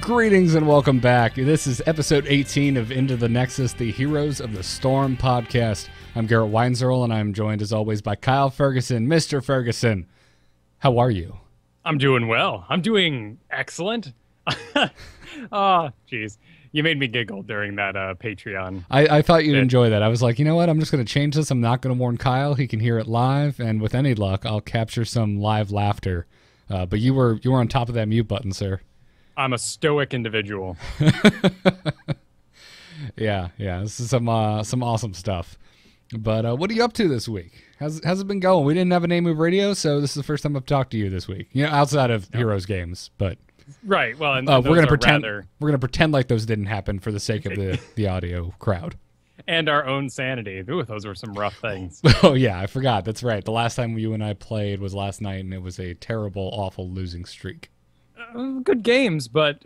Greetings and welcome back. This is episode 18 of Into the Nexus, the Heroes of the Storm podcast. I'm Garrett Weinzierl, and I'm joined as always by Kyle Ferguson. Mr. Ferguson, how are you? I'm doing well. I'm doing excellent. Oh, jeez. You made me giggle during that Patreon. I thought you'd enjoy that. I was like, you know what? I'm just going to change this. I'm not going to warn Kyle. He can hear it live, and with any luck, I'll capture some live laughter. But you were on top of that mute button, sir. I'm a stoic individual. Yeah. This is some awesome stuff. But what are you up to this week? How's it been going? We didn't have a Name Move Radio, so this is the first time I've talked to you this week. You know, outside of Heroes games, but right. Well, and we're gonna pretend like those didn't happen for the sake of the audio crowd and our own sanity. Ooh, those were some rough things. Oh yeah, I forgot. That's right. The last time you and I played was last night, and it was a terrible, awful losing streak. Good games, but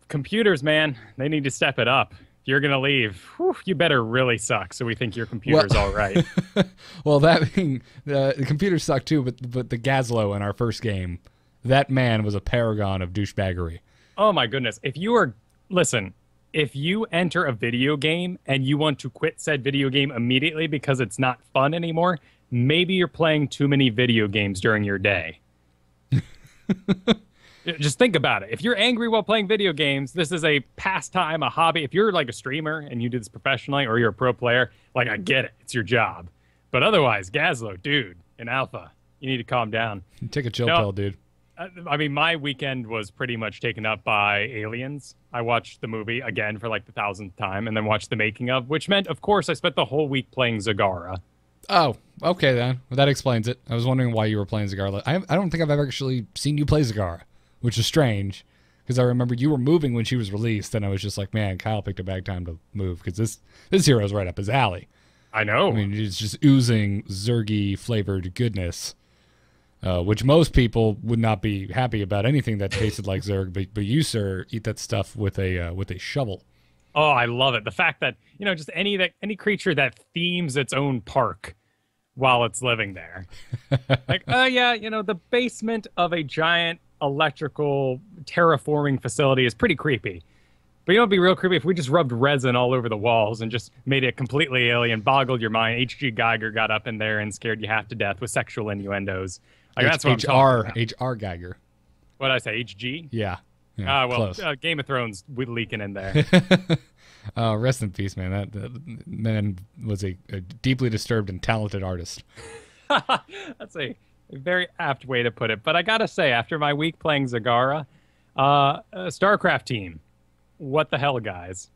computers, man, they need to step it up. If you're going to leave, you better really suck so we think your computer's all right. Well, that being, the computers suck too, but the Gazlo in our first game, that man was a paragon of douchebaggery. Oh my goodness. If you enter a video game and you want to quit said video game immediately because it's not fun anymore, maybe you're playing too many video games during your day. Just think about it. If you're angry while playing video games, this is a pastime, a hobby. If you're like a streamer and you do this professionally or you're a pro player, like I get it. It's your job. But otherwise, Gazlo, dude, in alpha, you need to calm down. Take a chill pill, dude. I mean, my weekend was pretty much taken up by Aliens. I watched the movie again for like the 1,000th time and then watched the making of, which meant, of course, I spent the whole week playing Zagara. Oh, okay then. Well, that explains it. I was wondering why you were playing Zagara. I don't think I've ever actually seen you play Zagara, which is strange, because I remember you were moving when she was released, and I was just like, man, Kyle picked a bad time to move, because this hero's right up his alley. I know. I mean, it's just oozing Zergy-flavored goodness, which most people would not be happy about anything that tasted like Zerg, but you, sir, eat that stuff with a shovel. Oh, I love it. The fact that, just any creature that themes its own park while it's living there. Like, the basement of a giant electrical terraforming facility is pretty creepy. But it'd be real creepy if we just rubbed resin all over the walls and just made it completely alien, boggled your mind. H.G. Geiger got up in there and scared you half to death with sexual innuendos. Like, that's what I'm talking about. H.R. Geiger. What did I say, H.G.? Yeah. Game of Thrones leaking in there. Rest in peace, man. That man was a deeply disturbed and talented artist. That's a very apt way to put it. But I gotta say, after my week playing Zagara, StarCraft team, what the hell, guys?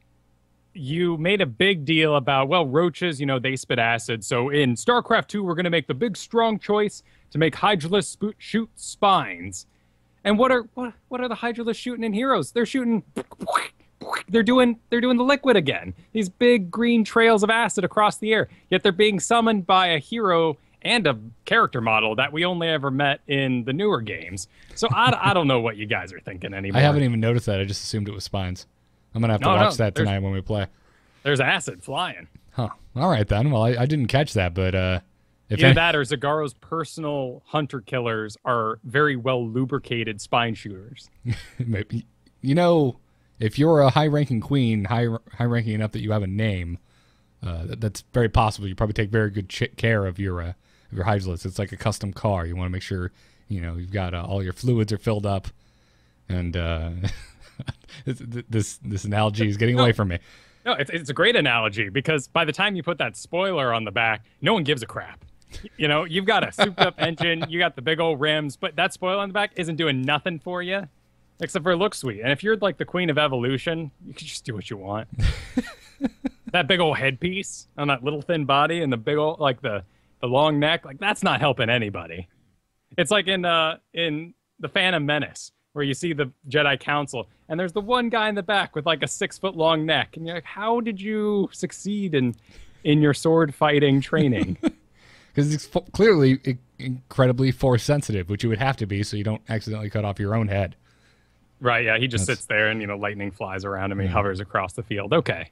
You made a big deal about, roaches, they spit acid. So in StarCraft 2, we're going to make the big, strong choice to make Hydralisks shoot spines. And what are the Hydralisks shooting in Heroes? They're shooting... They're doing the liquid again. These big green trails of acid across the air. Yet they're being summoned by a hero and a character model that we only ever met in the newer games. So I don't know what you guys are thinking anymore. I haven't even noticed that. I just assumed it was spines. I'm going to have to watch that tonight when we play. There's acid flying. Huh. All right, then. Well, I didn't catch that, but... Either that or Zagaro's personal hunter-killers are very well lubricated spine shooters. Maybe. If you're a high-ranking queen, high-ranking enough that you have a name, that's very possible. You probably take very good care of your Hydralisks. It's like a custom car. You want to make sure you've got all your fluids are filled up, and this analogy is getting away from me. No, it's a great analogy because by the time you put that spoiler on the back, no one gives a crap. You've got a souped-up engine, you got the big old rims, but that spoiler on the back isn't doing nothing for you. Except for it looks sweet. And if you're like the queen of evolution, you can just do what you want. That big old headpiece on that little thin body and the big old, like the long neck, like that's not helping anybody. It's like in The Phantom Menace, where you see the Jedi Council, and there's the one guy in the back with like a 6-foot long neck. And you're like, how did you succeed in your sword fighting training? Because it's clearly incredibly force sensitive, which you would have to be so you don't accidentally cut off your own head. Right, yeah, he just sits there and, lightning flies around him. He hovers across the field. Okay.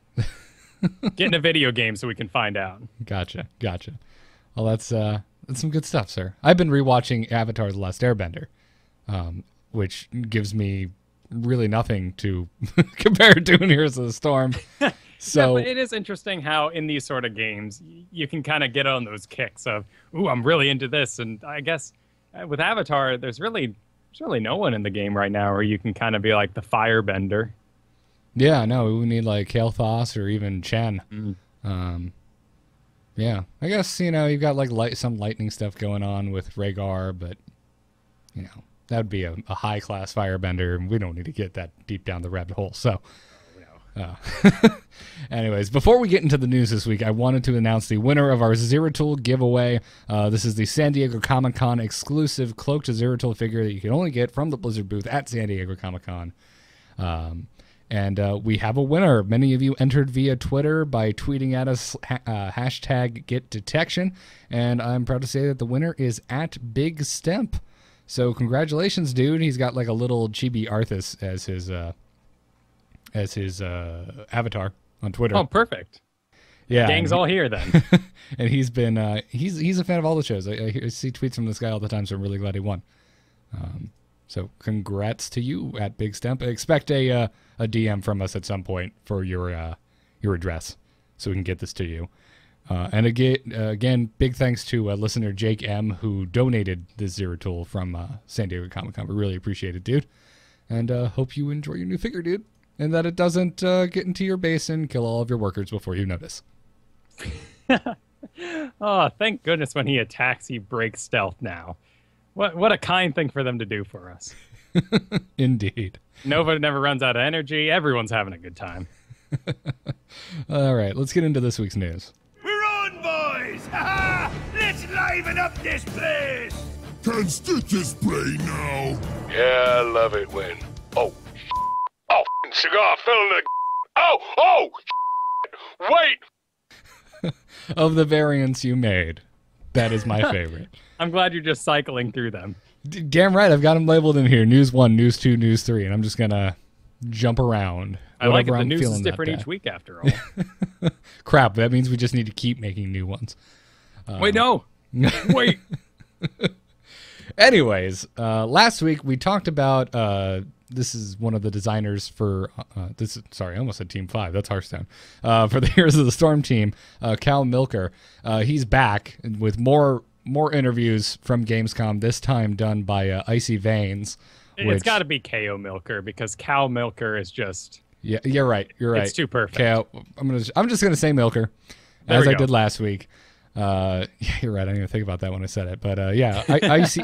Get in a video game so we can find out. Gotcha. Well, that's some good stuff, sir. I've been rewatching Avatar: The Last Airbender, which gives me really nothing to compare it to in Heroes of the Storm. So yeah, but it is interesting how in these sort of games you can kind of get on those kicks of, ooh, I'm really into this. And I guess with Avatar, there's really no one in the game right now where you can kind of be like the firebender. yeah, no, we need like Kael'thas or even Chen. Yeah, I guess, you've got like some lightning stuff going on with Rhaegar, but that would be a high class firebender, and we don't need to get that deep down the rabbit hole. So anyways, before we get into the news this week, I wanted to announce the winner of our Zeratul giveaway. This is the San Diego Comic-Con exclusive Cloak to Zeratul figure that you can only get from the Blizzard booth at San Diego Comic-Con. And we have a winner. Many of you entered via Twitter by tweeting at us hashtag #GetDetection, and I'm proud to say that the winner is at Big Stemp. So congratulations, dude. He's got like a little chibi Arthas as his avatar on Twitter. Oh, perfect. Yeah, gang's all here then. And he's been he's a fan of all the shows. I see tweets from this guy all the time, so I'm really glad he won. So congrats to you at Big Stemp. Expect a DM from us at some point for your address, so we can get this to you. And again, big thanks to listener Jake M, who donated this Zeratul from San Diego Comic-Con. We really appreciate it, dude. And hope you enjoy your new figure, dude. And that it doesn't get into your base and kill all of your workers before you notice. Oh, thank goodness when he attacks, he breaks stealth now. What a kind thing for them to do for us. Indeed. Nova never runs out of energy. Everyone's having a good time. All right, let's get into this week's news. We're on, boys! Ha-ha! Let's liven up this place! Can stitches play now? Yeah, I love it when... Oh, oh, cigar fell in the... Oh, wait! Of the variants you made, that is my favorite. I'm glad you're just cycling through them. Damn right, I've got them labeled in here. News 1, News 2, News 3, and I'm just going to jump around. I like it. The I'm news is feeling different that each week, after all. Crap, that means we just need to keep making new ones. Wait, no. Wait. Anyways, last week we talked about... this is one of the designers for... Sorry, I almost said Team 5. That's Hearthstone. For the Heroes of the Storm team, Cal Milker. He's back with more interviews from Gamescom, this time done by Icy Veins. It's got to be KO Milker, because Cal Milker is just... Yeah, you're right. You're right. It's too perfect. KO, I'm just gonna say Milker, as I did last week. Yeah, you're right. I didn't even think about that when I said it. But yeah,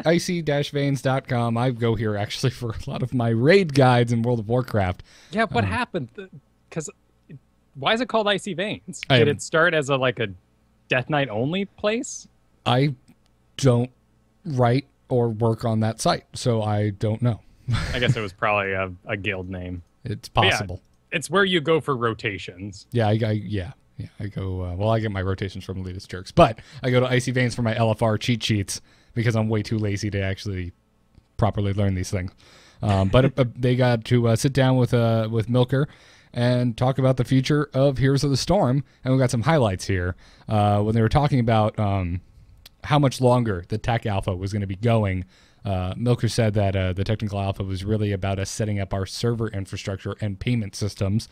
icy-veins.com. I go here actually for a lot of my raid guides in World of Warcraft. Yeah, what happened? Because why is it called Icy Veins? Did it start as a Death Knight only place? I don't write or work on that site, so I don't know. I guess it was probably a guild name. It's possible. Yeah, it's where you go for rotations. Yeah, I go, well, I get my rotations from Elitist Jerks, but I go to Icy Veins for my LFR cheat sheets because I'm way too lazy to actually properly learn these things. But they got to sit down with Milker and talk about the future of Heroes of the Storm, and we got some highlights here. When they were talking about how much longer the tech alpha was going to be going, Milker said that the technical alpha was really about us setting up our server infrastructure and payment systems,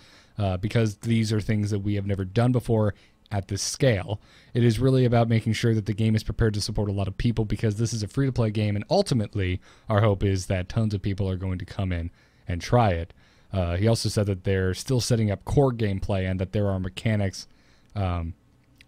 because these are things that we have never done before at this scale. It is really about making sure that the game is prepared to support a lot of people, because this is a free-to-play game, and ultimately our hope is that tons of people are going to come in and try it. He also said that they're still setting up core gameplay and that there are mechanics that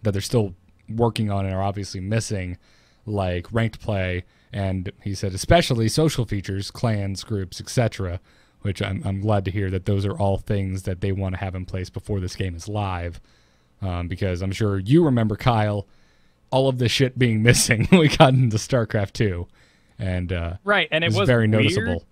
they're still working on and are obviously missing, like ranked play, and he said especially social features, clans, groups, etc., which I'm glad to hear that those are all things that they want to have in place before this game is live, because I'm sure you remember, Kyle, all of the shit being missing when we got into StarCraft 2, and right, and it was very weird, noticeable.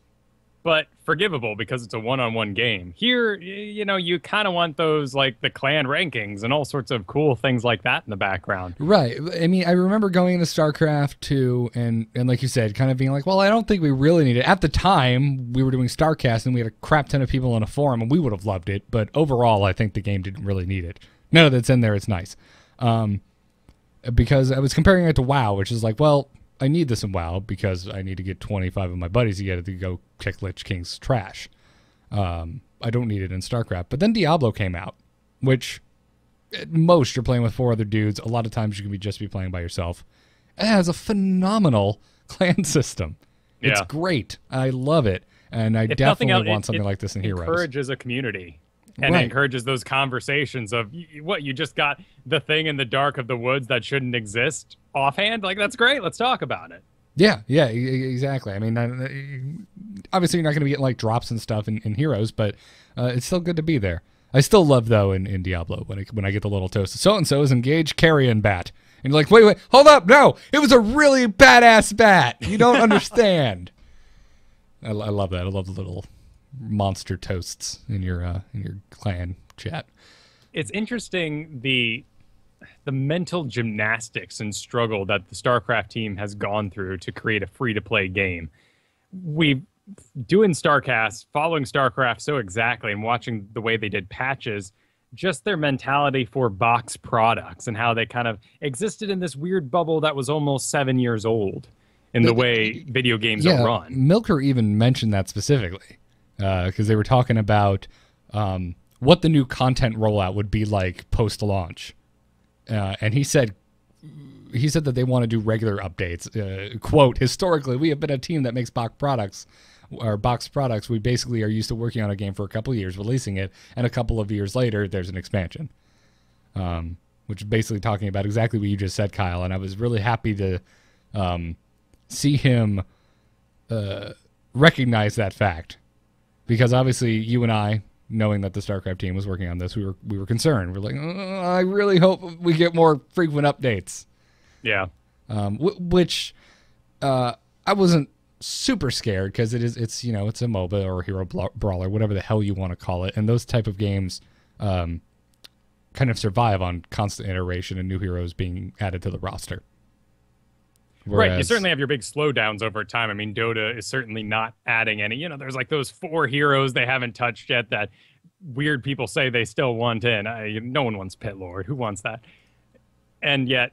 But forgivable because it's a one-on-one game. Here, you kind of want those, the clan rankings and all sorts of cool things like that in the background. Right. I mean, I remember going into StarCraft 2 and like you said, kind of being like, well, I don't think we really need it. At the time, we were doing StarCast and we had a crap ton of people on a forum and we would have loved it. But overall, I think the game didn't really need it. None of that's in there. It's nice. Because I was comparing it to WoW, which is like, well, I need this in WoW because I need to get 25 of my buddies together to go kick Lich King's trash. I don't need it in StarCraft. But then Diablo came out, which at most you're playing with 4 other dudes. A lot of times you can just be playing by yourself. It has a phenomenal clan system. Yeah. It's great. I love it. And I If nothing definitely else, want something like this in Heroes. Encourages a community. And Right. encourages those conversations of, what, you just got the thing in the dark of the woods that shouldn't exist offhand? Like, that's great. Let's talk about it. Yeah, exactly. I mean, obviously you're not going to be getting like drops and stuff in Heroes, but it's still good to be there. I still love, though, in Diablo, when I get the little toast, so-and-so is engaged carrion bat. And you're like, wait, hold up, no! It was a really badass bat! You don't understand. I love that. I love the little monster toasts in your clan chat. It's interesting the mental gymnastics and struggle that the StarCraft team has gone through to create a free-to-play game. We doing StarCast, following StarCraft so exactly, and watching the way they did patches, just their mentality for box products and how they kind of existed in this weird bubble that was almost 7 years old in the way video games are run. Milker even mentioned that specifically because they were talking about what the new content rollout would be like post-launch. And he said that they want to do regular updates. Quote, historically, we have been a team that makes box products. We basically are used to working on a game for a couple of years, releasing it, and a couple of years later, there's an expansion. Which is basically talking about exactly what you just said, Kyle. And I was really happy to see him recognize that fact. Because obviously you and I, knowing that the StarCraft team was working on this, we were concerned. We're like, I really hope we get more frequent updates. Yeah. Which I wasn't super scared because it's a MOBA or a hero brawler, whatever the hell you want to call it, and those type of games kind of survive on constant iteration and new heroes being added to the roster. Right, you certainly have your big slowdowns over time. I mean, Dota is certainly not adding any. There's like those 4 heroes they haven't touched yet that weird people say they still want in. No one wants Pit Lord. Who wants that? And yet,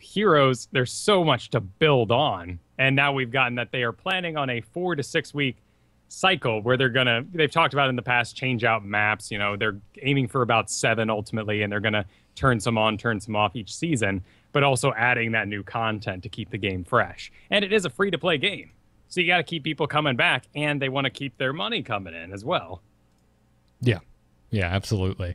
heroes, there's so much to build on. And now we've gotten that they are planning on a 4 to 6 week cycle where they've talked about in the past, change out maps. They're aiming for about 7 ultimately, and they're going to turn some on, turn some off each season, but also adding that new content to keep the game fresh. And it is a free-to-play game, so you got to keep people coming back, and they want to keep their money coming in as well. Yeah, absolutely.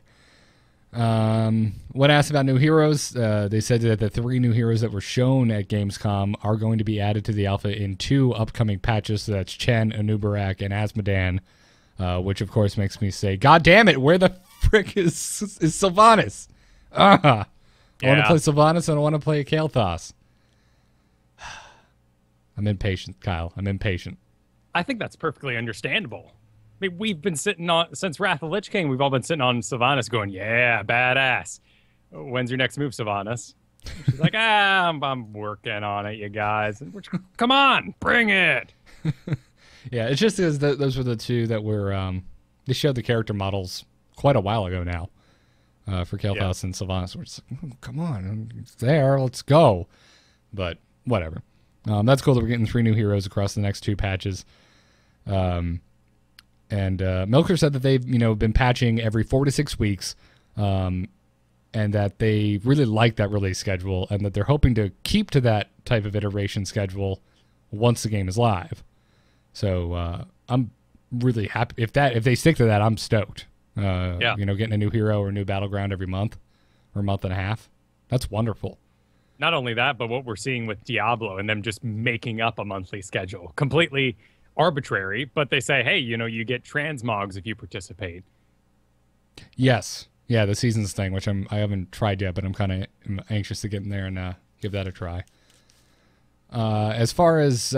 When asked about new heroes, they said that the 3 new heroes that were shown at Gamescom are going to be added to the alpha in 2 upcoming patches. So that's Chen, Anubarak, and Asmodan, which of course makes me say, God damn it, where the frick is Sylvanas? I want to play Sylvanas and I want to play Kael'thas. I'm impatient, Kyle. I'm impatient. I think that's perfectly understandable. I mean, we've been sitting on, since Wrath of the Lich King, we've all been sitting on Sylvanas going, yeah, badass. When's your next move, Sylvanas? She's like, I'm working on it, you guys. Come on, bring it. Yeah, it's just because those were the 2 that were, they showed the character models quite a while ago now for Kael'thas and Sylvanas. We're just like, oh, come on, it's there, let's go. But whatever. That's cool that we're getting 3 new heroes across the next 2 patches. And Milker said that they've been patching every 4 to 6 weeks, and that they really like that release schedule, and that they're hoping to keep to that type of iteration schedule once the game is live. So I'm really happy if they stick to that. I'm stoked. Getting a new hero or a new battleground every month or month and a half. That's wonderful. Not only that, but what we're seeing with Diablo and them just making up a monthly schedule, completely arbitrary, but they say, hey, you get transmogs if you participate. Yes. Yeah, the seasons thing, which I haven't tried yet, but I'm kind of anxious to get in there and give that a try. As far as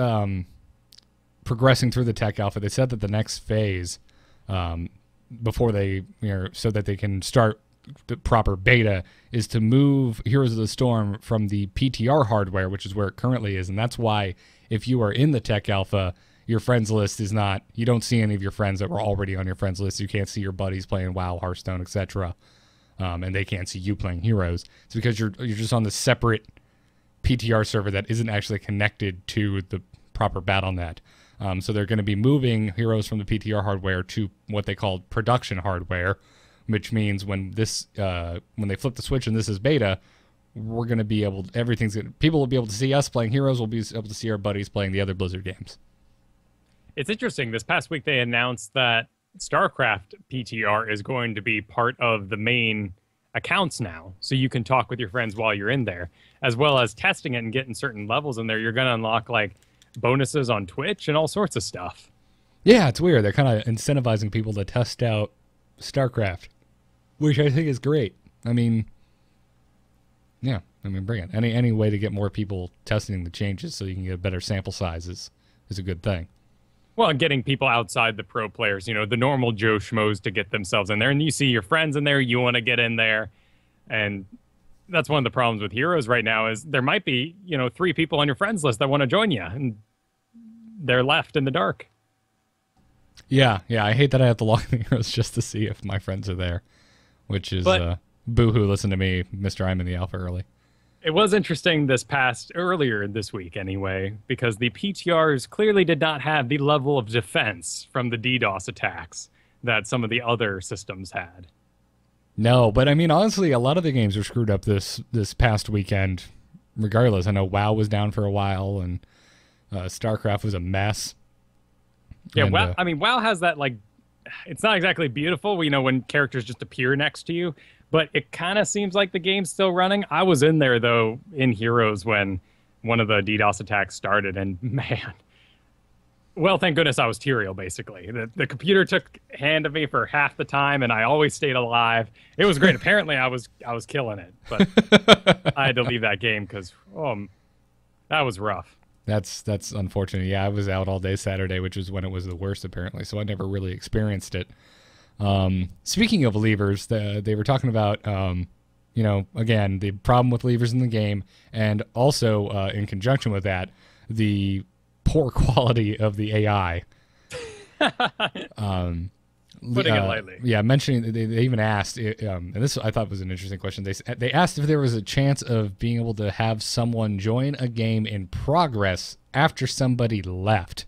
progressing through the tech alpha, they said that the next phase, before they, so that they can start the proper beta, is to move Heroes of the Storm from the PTR hardware, which is where it currently is, and that's why if you are in the tech alpha, your friends list is not, you don't see any of your friends that were already on your friends list. You can't see your buddies playing WoW, Hearthstone, etc. And they can't see you playing Heroes. It's because you're just on the separate PTR server that isn't actually connected to the proper BattleNet. So they're going to be moving Heroes from the PTR hardware to what they call production hardware, which means when they flip the switch and this is beta, we're going to be able, people will be able to see us playing Heroes, we'll be able to see our buddies playing the other Blizzard games. It's interesting. This past week they announced that StarCraft PTR is going to be part of the main accounts now, so you can talk with your friends while you're in there, as well as testing it and getting certain levels in there. You're going to unlock like bonuses on Twitch and all sorts of stuff. Yeah, it's weird. They're kind of incentivizing people to test out StarCraft, which I think is great. I mean, yeah, bring it. Any way to get more people testing the changes so you can get a better sample size is a good thing. Well, and getting people outside the pro players, the normal Joe Schmoes to get themselves in there. And you see your friends in there, you want to get in there. And that's one of the problems with Heroes right now is there might be, 3 people on your friends list that want to join you. And they're left in the dark. Yeah, I hate that I have to log in Heroes just to see if my friends are there. Which is, boo-hoo, listen to me, Mr. I'm in the alpha early. It was interesting earlier this week anyway, because the PTRs clearly did not have the level of defense from the DDoS attacks that some of the other systems had. No, but I mean, honestly, a lot of the games were screwed up this past weekend, regardless. I know WoW was down for a while, and StarCraft was a mess. Yeah, and, WoW has that, it's not exactly beautiful, when characters just appear next to you, but it kind of seems like the game's still running. I was in there, though, in Heroes when one of the DDoS attacks started, and man, well, thank goodness I was Tyrael, basically. The computer took hand of me for half the time, and I always stayed alive. It was great. Apparently, I was killing it, but I had to leave that game because that was rough. That's unfortunate. Yeah, I was out all day Saturday, which is when it was the worst, apparently, so I never really experienced it. Speaking of levers, they were talking about, again, the problem with levers in the game, and also in conjunction with that, the poor quality of the AI. Putting it lightly. Yeah, mentioning they even asked, and this I thought was an interesting question. They asked if there was a chance of being able to have someone join a game in progress after somebody left.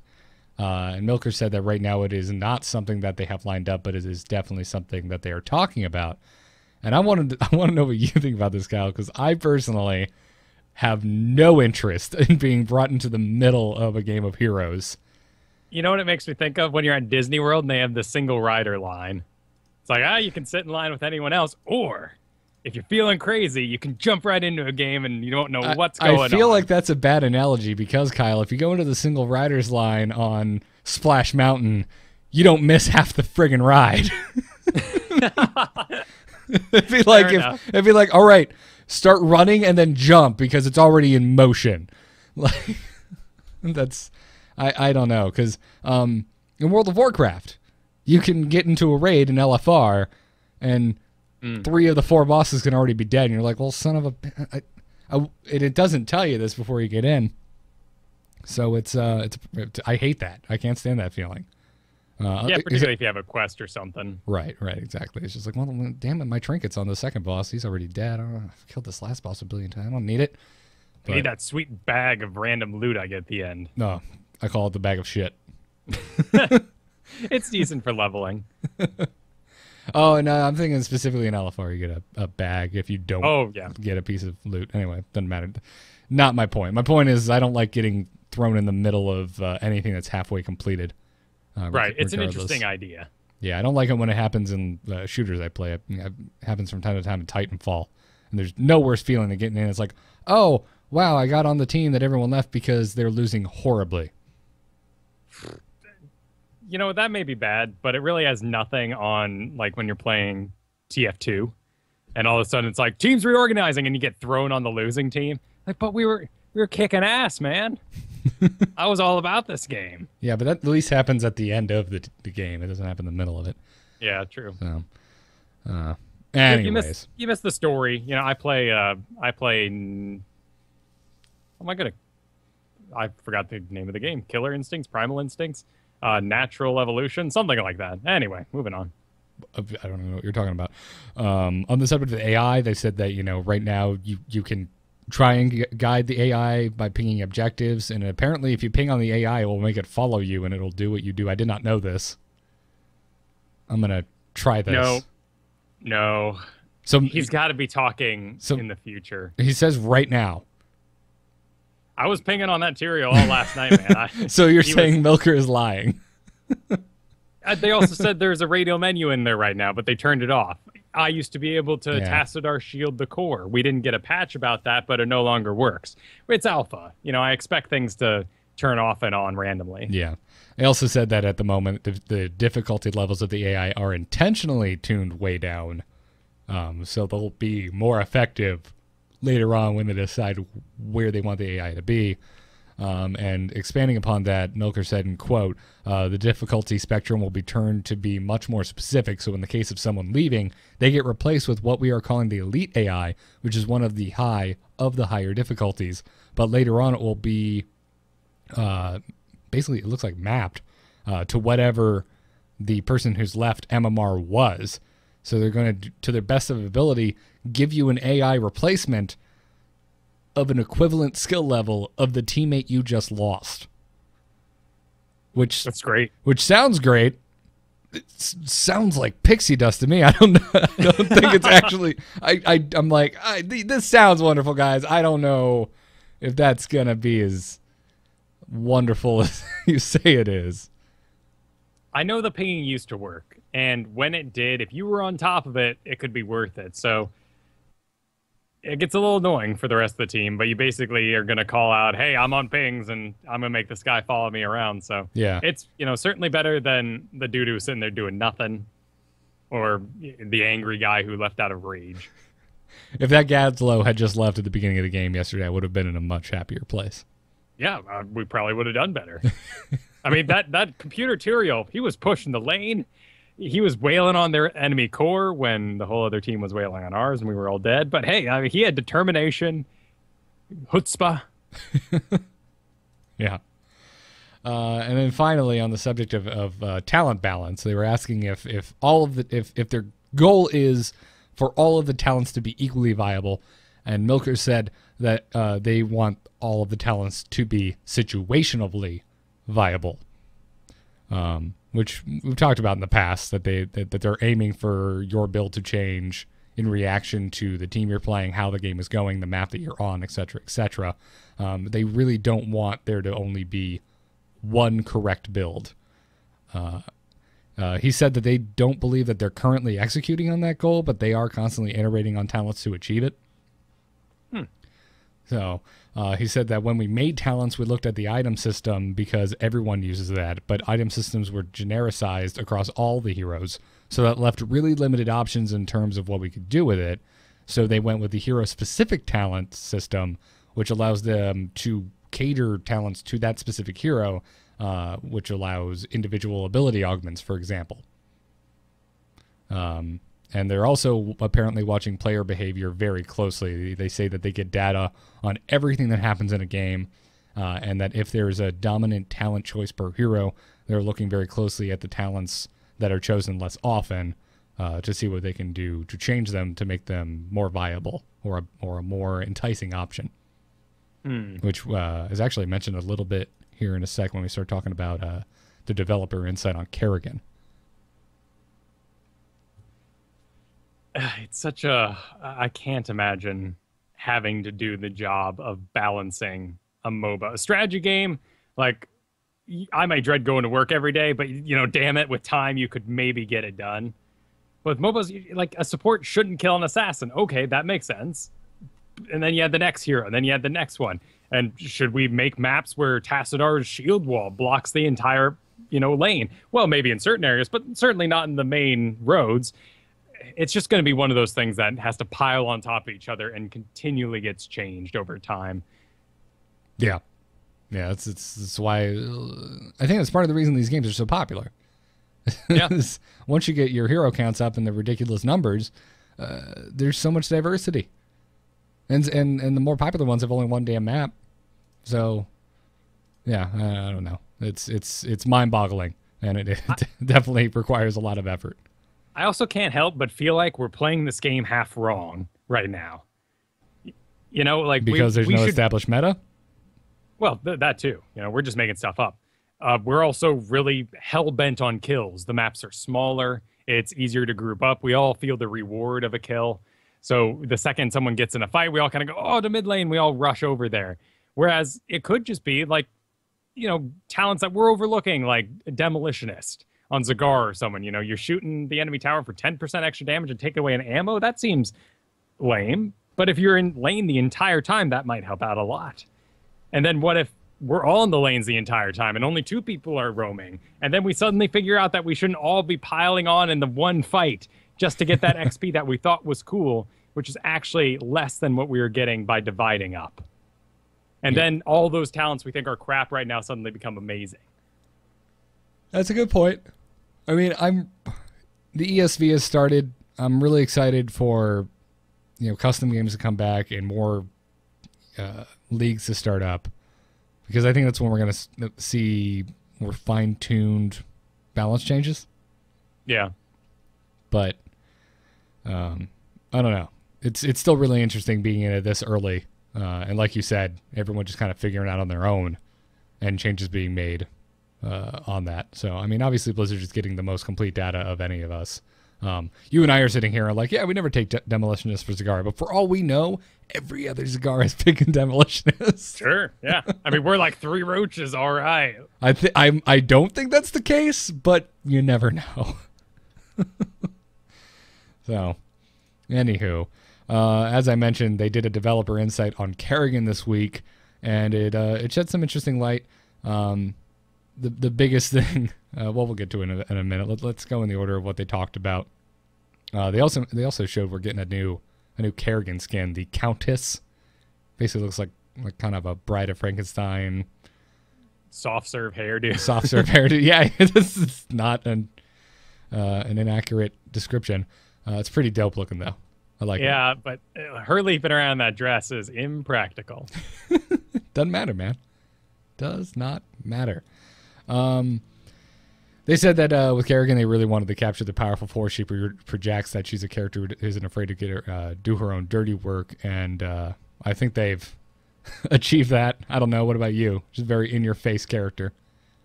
And Milker said that right now it is not something that they have lined up, but it is definitely something that they are talking about. And I want to know what you think about this, Kyle, because I personally have no interest in being brought into the middle of a game of Heroes. You know what it makes me think of? When you're at Disney World and they have the single rider line. It's like, you can sit in line with anyone else, or if you're feeling crazy, you can jump right into a game and you don't know what's going on. I feel like that's a bad analogy because, Kyle, if you go into the single riders line on Splash Mountain, you don't miss half the friggin' ride. It'd be like, all right, start running and then jump because it's already in motion. Like, I don't know, because in World of Warcraft, you can get into a raid in LFR, and 3 of the 4 bosses can already be dead, and you're like, well, son of a... it doesn't tell you this before you get in. So I hate that. I can't stand that feeling. Yeah, particularly if you have a quest or something. Right, exactly. It's just like, well, damn it, my trinket's on the second boss. He's already dead. I've killed this last boss a billion times. I don't need it. I need that sweet bag of random loot I get at the end. No, I call it the bag of shit. It's decent for leveling. Oh, no, I'm thinking specifically in LFR, you get a bag if you don't get a piece of loot. Anyway, doesn't matter. Not my point. My point is I don't like getting thrown in the middle of anything that's halfway completed. Right. It's an interesting idea. Yeah, I don't like it when it happens in shooters I play. It happens from time to time in Titanfall. And there's no worse feeling than getting in. It's like, oh, wow, I got on the team that everyone left because they're losing horribly. That may be bad, but it really has nothing on, like, when you're playing TF2, and all of a sudden it's like, team's reorganizing, and you get thrown on the losing team. Like, but we were kicking ass, man. I was all about this game. Yeah, but that at least happens at the end of the game. It doesn't happen in the middle of it. Yeah, true. So, anyways. You missed the story. I play, I forgot the name of the game. Killer Instincts, Primal Instincts, Natural Evolution, something like that. Anyway, moving on. I don't know what you're talking about. On the subject of AI, they said that, right now you can try and guide the AI by pinging objectives. And apparently, if you ping on the AI, it will make it follow you and it'll do what you do. I did not know this. I'm gonna try this. No. So He's got to be talking in the future. He says right now. I was pinging on that Tyrael all last night, man. So you're saying Milker is lying? They also said there's a radio menu in there right now, but they turned it off. I used to be able to Tassadar shield the core. We didn't get a patch about that, but it no longer works. It's alpha. I expect things to turn off and on randomly. Yeah. They also said that at the moment, the difficulty levels of the AI are intentionally tuned way down. So they'll be more effective later on when they decide where they want the AI to be. And expanding upon that, Milker said, in quote, the difficulty spectrum will be turned to be much more specific. So in the case of someone leaving, they get replaced with what we are calling the elite AI, which is one of the higher difficulties. But later on, it will be basically, it looks like mapped to whatever the person who's left MMR was. So they're going to their best of ability, give you an AI replacement of an equivalent skill level of the teammate you just lost. That's great. Which sounds great. It sounds like pixie dust to me. I don't know. I don't think it's actually. I'm like, this sounds wonderful, guys. I don't know if that's gonna be as wonderful as you say it is. I know the pinging used to work, and when it did, if you were on top of it, it could be worth it. So it gets a little annoying for the rest of the team, but you basically are going to call out, hey, I'm on pings, and I'm going to make this guy follow me around. So yeah, it's certainly better than the dude who's sitting there doing nothing, or the angry guy who left out of rage. If that Gadslow had just left at the beginning of the game yesterday, I would have been in a much happier place. Yeah, we probably would have done better. I mean, that computer Tyrael, he was pushing the lane. He was wailing on their enemy core when the whole other team was wailing on ours and we were all dead. But hey, I mean, he had determination, chutzpah. Yeah. And then finally, on the subject of talent balance, they were asking if their goal is for all of the talents to be equally viable, and Milker said that they want all of the talents to be situationally viable, which we've talked about in the past, that they're aiming for your build to change in reaction to the team you're playing, how the game is going, the map that you're on, etc., etc. They really don't want there to only be one correct build. He said that they don't believe that they're currently executing on that goal, but they are constantly iterating on talents to achieve it. So he said that when we made talents, we looked at the item system because everyone uses that, but item systems were genericized across all the heroes, so that left really limited options in terms of what we could do with it. So they went with the hero-specific talent system, which allows them to cater talents to that specific hero, which allows individual ability augments, for example. And they're also apparently watching player behavior very closely. They say that they get data on everything that happens in a game, and that if there's a dominant talent choice per hero, they're looking very closely at the talents that are chosen less often to see what they can do to change them to make them more viable or a more enticing option, which is actually mentioned a little bit here in a sec when we start talking about the developer insight on Kerrigan. It's I can't imagine having to do the job of balancing a MOBA. A strategy game, like, I might dread going to work every day, but, damn it, with time, you could maybe get it done. But with MOBAs, like, a support shouldn't kill an assassin. Okay, that makes sense. And then you had the next hero, and then you had the next one. And should we make maps where Tassadar's shield wall blocks the entire, lane? Well, maybe in certain areas, but certainly not in the main roads. It's just going to be one of those things that has to pile on top of each other and continually gets changed over time. Yeah. Yeah, that's why I think that's part of the reason these games are so popular. Yeah. Once you get your hero counts up in the ridiculous numbers, there's so much diversity. And the more popular ones have only one damn map. So, yeah, I don't know. It's mind-boggling, and it definitely requires a lot of effort. I also can't help but feel like we're playing this game half wrong right now. You know, like Because there's no established meta? Well, that too. You know, we're just making stuff up. We're also really hell-bent on kills. The maps are smaller. It's easier to group up. We all feel the reward of a kill. So the second someone gets in a fight, we all kind of go, oh, to mid lane. We all rush over there. Whereas it could just be like, you know, talents that we're overlooking, like Demolitionist on Zagar or someone. You know, you're shooting the enemy tower for 10% extra damage and take away an ammo. That seems lame. But if you're in lane the entire time, that might help out a lot. And then what if we're all in the lanes the entire time and only 2 people are roaming? And then we suddenly figure out that we shouldn't all be piling on in the one fight just to get that XP that we thought was cool, which is actually less than what we were getting by dividing up. And then all those talents we think are crap right now suddenly become amazing. That's a good point. I mean, the ESV has started. I'm really excited for, you know, custom games to come back and more leagues to start up, because I think that's when we're going to see more fine-tuned balance changes. Yeah. But I don't know. It's still really interesting being in it this early. And like you said, everyone just kind of figuring it out on their own and changes being made on that. So, I mean, obviously Blizzard is getting the most complete data of any of us. You and I are sitting here and like, yeah, we never take Demolitionist for Zagara, but for all we know, every other Zagara is picking Demolitionist. Sure, yeah. I mean, we're like 3 roaches, all right. I don't think that's the case, but you never know. So, anywho, as I mentioned, they did a developer insight on Kerrigan this week, and it shed some interesting light. The biggest thing, well, we'll get to it in a minute. Let's go in the order of what they talked about. They also showed we're getting a new Kerrigan skin, the Countess. Basically looks like kind of a Bride of Frankenstein. Soft serve hairdo. Soft serve hairdo. Yeah, this is not an inaccurate description. It's pretty dope looking though. I like it. Yeah, but her leaping around that dress is impractical. Doesn't matter, man. Does not matter. They said that with Kerrigan, they really wanted to capture the powerful force she projects, that she's a character who isn't afraid to do her own dirty work, and I think they've achieved that. I don't know. What about you? She's a very in-your-face character.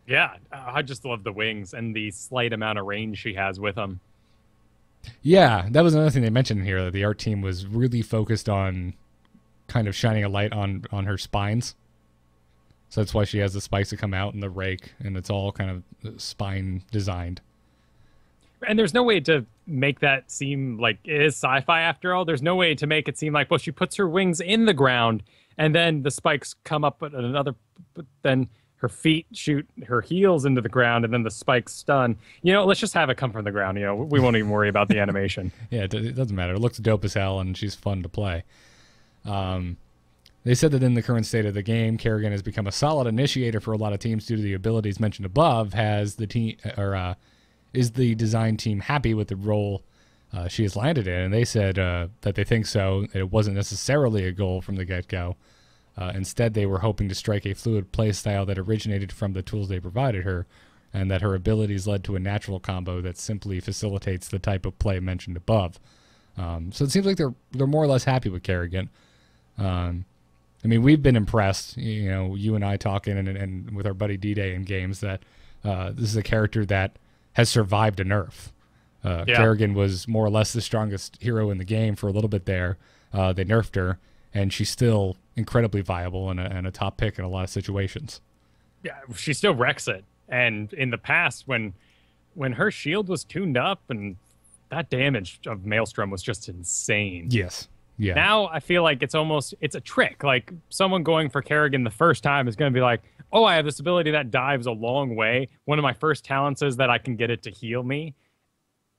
Yeah, I just love the wings and the slight amount of range she has with them. Yeah, that was another thing they mentioned in here, that the art team was really focused on kind of shining a light on her spines. So that's why she has the spikes that come out and the rake, and it's all kind of spine designed. And there's no way to make that seem like it is sci-fi after all. There's no way to make it seem like, well, she puts her wings in the ground and then the spikes come up at another, but then her feet shoot her heels into the ground and then the spikes stun. You know, let's just have it come from the ground. You know, we won't even worry about the animation. Yeah, it doesn't matter. It looks dope as hell, and she's fun to play. They said that in the current state of the game, Kerrigan has become a solid initiator for a lot of teams due to the abilities mentioned above. Has the team, or is the design team happy with the role she has landed in? And they said that they think so. It wasn't necessarily a goal from the get-go. Instead, they were hoping to strike a fluid play style that originated from the tools they provided her, and that her abilities led to a natural combo that simply facilitates the type of play mentioned above. So it seems like they're more or less happy with Kerrigan. I mean, we've been impressed, you know, you and I talking and with our buddy D-Day in games, that this is a character that has survived a nerf. Kerrigan was more or less the strongest hero in the game for a little bit there. They nerfed her, and she's still incredibly viable and a top pick in a lot of situations. Yeah, she still wrecks it. And in the past, when her shield was tuned up, and that damage of Maelstrom was just insane. Yes. Yeah. Now I feel like it's a trick. Like someone going for Kerrigan the first time is going to be like, oh, I have this ability that dives a long way. One of my first talents is that I can get it to heal me.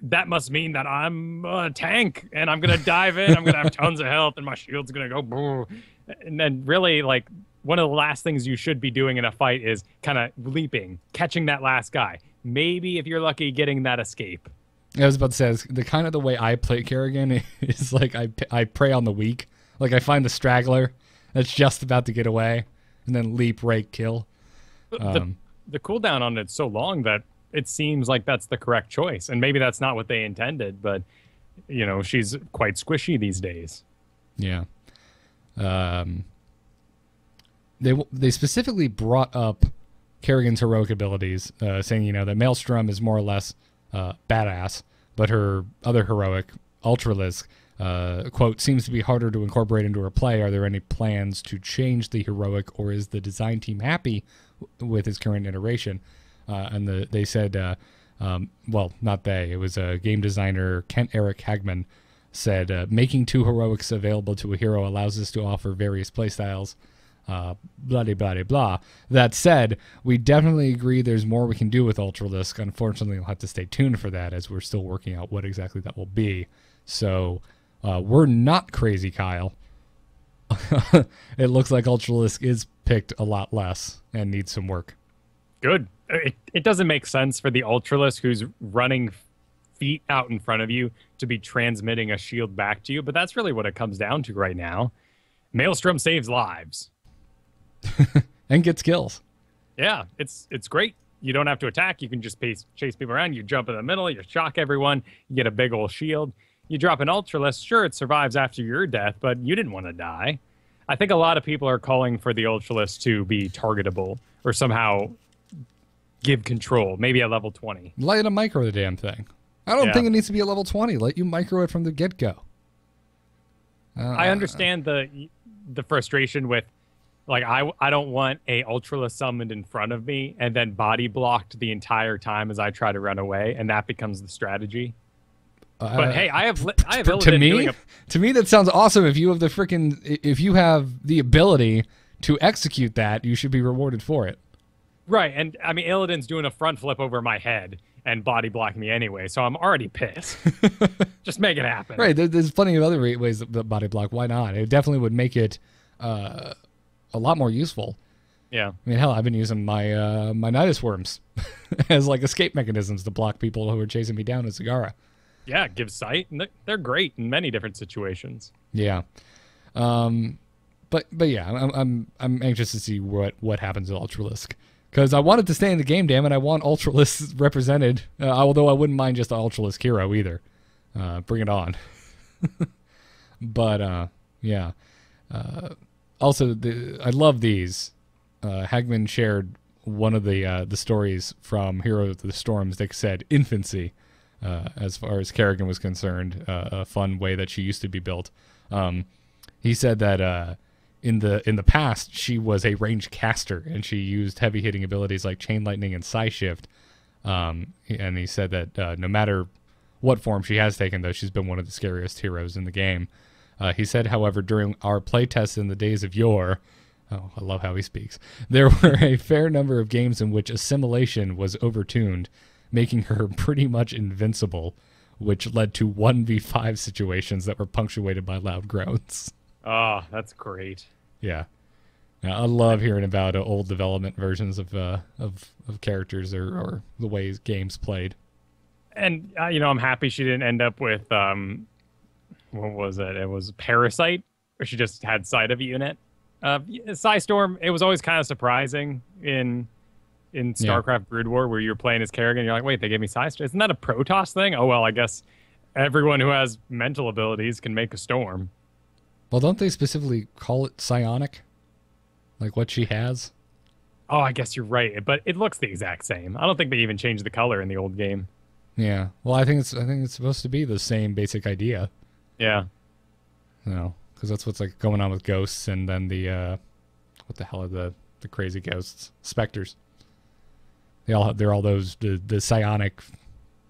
That must mean that I'm a tank and I'm going to dive in. I'm going to have tons of health and my shield's going to go boom. And then really, like, one of the last things you should be doing in a fight is kind of leaping, catching that last guy. Maybe if you're lucky, getting that escape. I was about to say, the way I play Kerrigan is like I prey on the weak. Like I find the straggler that's just about to get away, and then leap, rake, kill. The cooldown on it's so long that it seems like that's the correct choice. And maybe that's not what they intended, but, you know, she's quite squishy these days. Yeah. they specifically brought up Kerrigan's heroic abilities, saying, that Maelstrom is more or less badass, but her other heroic, Ultralisk, quote, seems to be harder to incorporate into her play. Are there any plans to change the heroic, or is the design team happy with his current iteration? And they said, well, not they. It was game designer Kent Eric Hagman said, making 2 heroics available to a hero allows us to offer various playstyles. Blah, blah, blah, blah. That said, we definitely agree there's more we can do with Ultralisk. Unfortunately, we'll have to stay tuned for that as we're still working out what exactly that will be. So we're not crazy, Kyle. It looks like Ultralisk is picked a lot less and needs some work. Good. It doesn't make sense for the Ultralisk who's running feet out in front of you to be transmitting a shield back to you, but that's really what it comes down to right now. Maelstrom saves lives. And gets kills. Yeah, it's great. You don't have to attack. You can just chase people around. You jump in the middle. You shock everyone. You get a big old shield. You drop an Ultralisk. Sure, it survives after your death, but you didn't want to die. I think a lot of people are calling for the Ultralisk to be targetable or somehow give control, maybe at level 20. Let him micro the damn thing. I don't think it needs to be a level 20. Let you micro it from the get-go. I understand the frustration with, like, I don't want a Ultralisk summoned in front of me and then body blocked the entire time as I try to run away, and that becomes the strategy. But hey, I have Illidan to me that sounds awesome. If you have if you have the ability to execute that, you should be rewarded for it. Right, and I mean Illidan's doing a front flip over my head and body blocking me anyway, so I'm already pissed. Just make it happen. Right, there's plenty of other ways that body block. Why not? It definitely would make it a lot more useful. Yeah. I mean, hell, I've been using my my Nidus worms as like escape mechanisms to block people who are chasing me down in Zagara. Yeah, give sight, and they're great in many different situations. Yeah, but yeah, I'm anxious to see what happens to Ultralisk, because I want it to stay in the game. Damn it, I want Ultralisk represented. Although I wouldn't mind just an Ultralisk hero either. Bring it on. But yeah. Also, I love these. Hagman shared one of the stories from Hero of the Storms that said infancy. As far as Kerrigan was concerned, a fun way that she used to be built. He said that in the past she was a ranged caster and she used heavy hitting abilities like Chain Lightning and Psy Shift. And he said that no matter what form she has taken, though, she's been one of the scariest heroes in the game. He said, however, during our playtests in the days of yore, oh, I love how he speaks, there were a fair number of games in which assimilation was overtuned, making her pretty much invincible, which led to 1v5 situations that were punctuated by loud groans. Oh, that's great. Yeah. I love hearing about old development versions of characters or the ways games played. And, I'm happy she didn't end up with, what was it? It was Parasite, or she just had sight of a unit. Psystorm, it was always kind of surprising in StarCraft Brood War, where you're playing as Kerrigan, you're like, wait, they gave me Psystorm? Isn't that a Protoss thing? Oh, well, I guess everyone who has mental abilities can make a storm. Well, don't they specifically call it psionic? Like what she has? Oh, I guess you're right, but it looks the exact same. I don't think they even changed the color in the old game. Yeah. Well, I think it's supposed to be the same basic idea. Yeah. No, because that's what's like going on with ghosts, and then the what the hell are the crazy ghosts? Specters. They're all those the psionic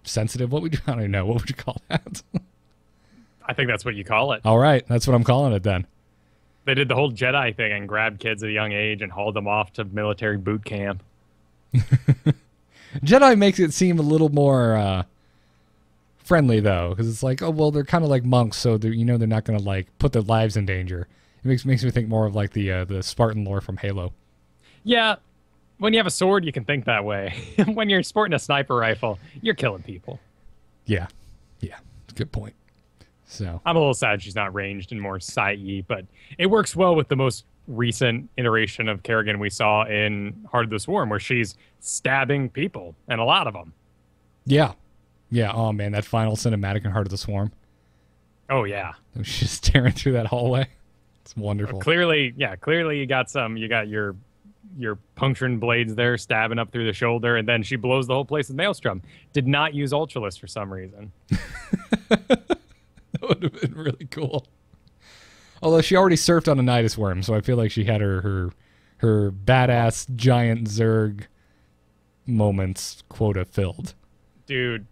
sensitive. I don't even know. What would you call that? I think that's what you call it. All right, that's what I'm calling it then. They did the whole Jedi thing and grabbed kids at a young age and hauled them off to military boot camp. Jedi makes it seem a little more friendly though, because it's like, oh well, they're kind of like monks, so they're not going to like put their lives in danger. It makes me think more of like the Spartan lore from Halo. Yeah. When you have a sword, you can think that way. When you're sporting a sniper rifle, you're killing people. Yeah. Good point. So I'm a little sad she's not ranged and more Psy-y, but it works well with the most recent iteration of Kerrigan we saw in Heart of the Swarm, where she's stabbing people, and a lot of them. Yeah. Oh man, that final cinematic in Heart of the Swarm. Oh yeah. She's just tearing through that hallway. It's wonderful. Clearly you got your puncturing blades there stabbing up through the shoulder, and then she blows the whole place with Maelstrom. Did not use Ultralist for some reason. That would have been really cool. Although she already surfed on a Nidus Worm, so I feel like she had her badass giant Zerg moments quota filled. Dude,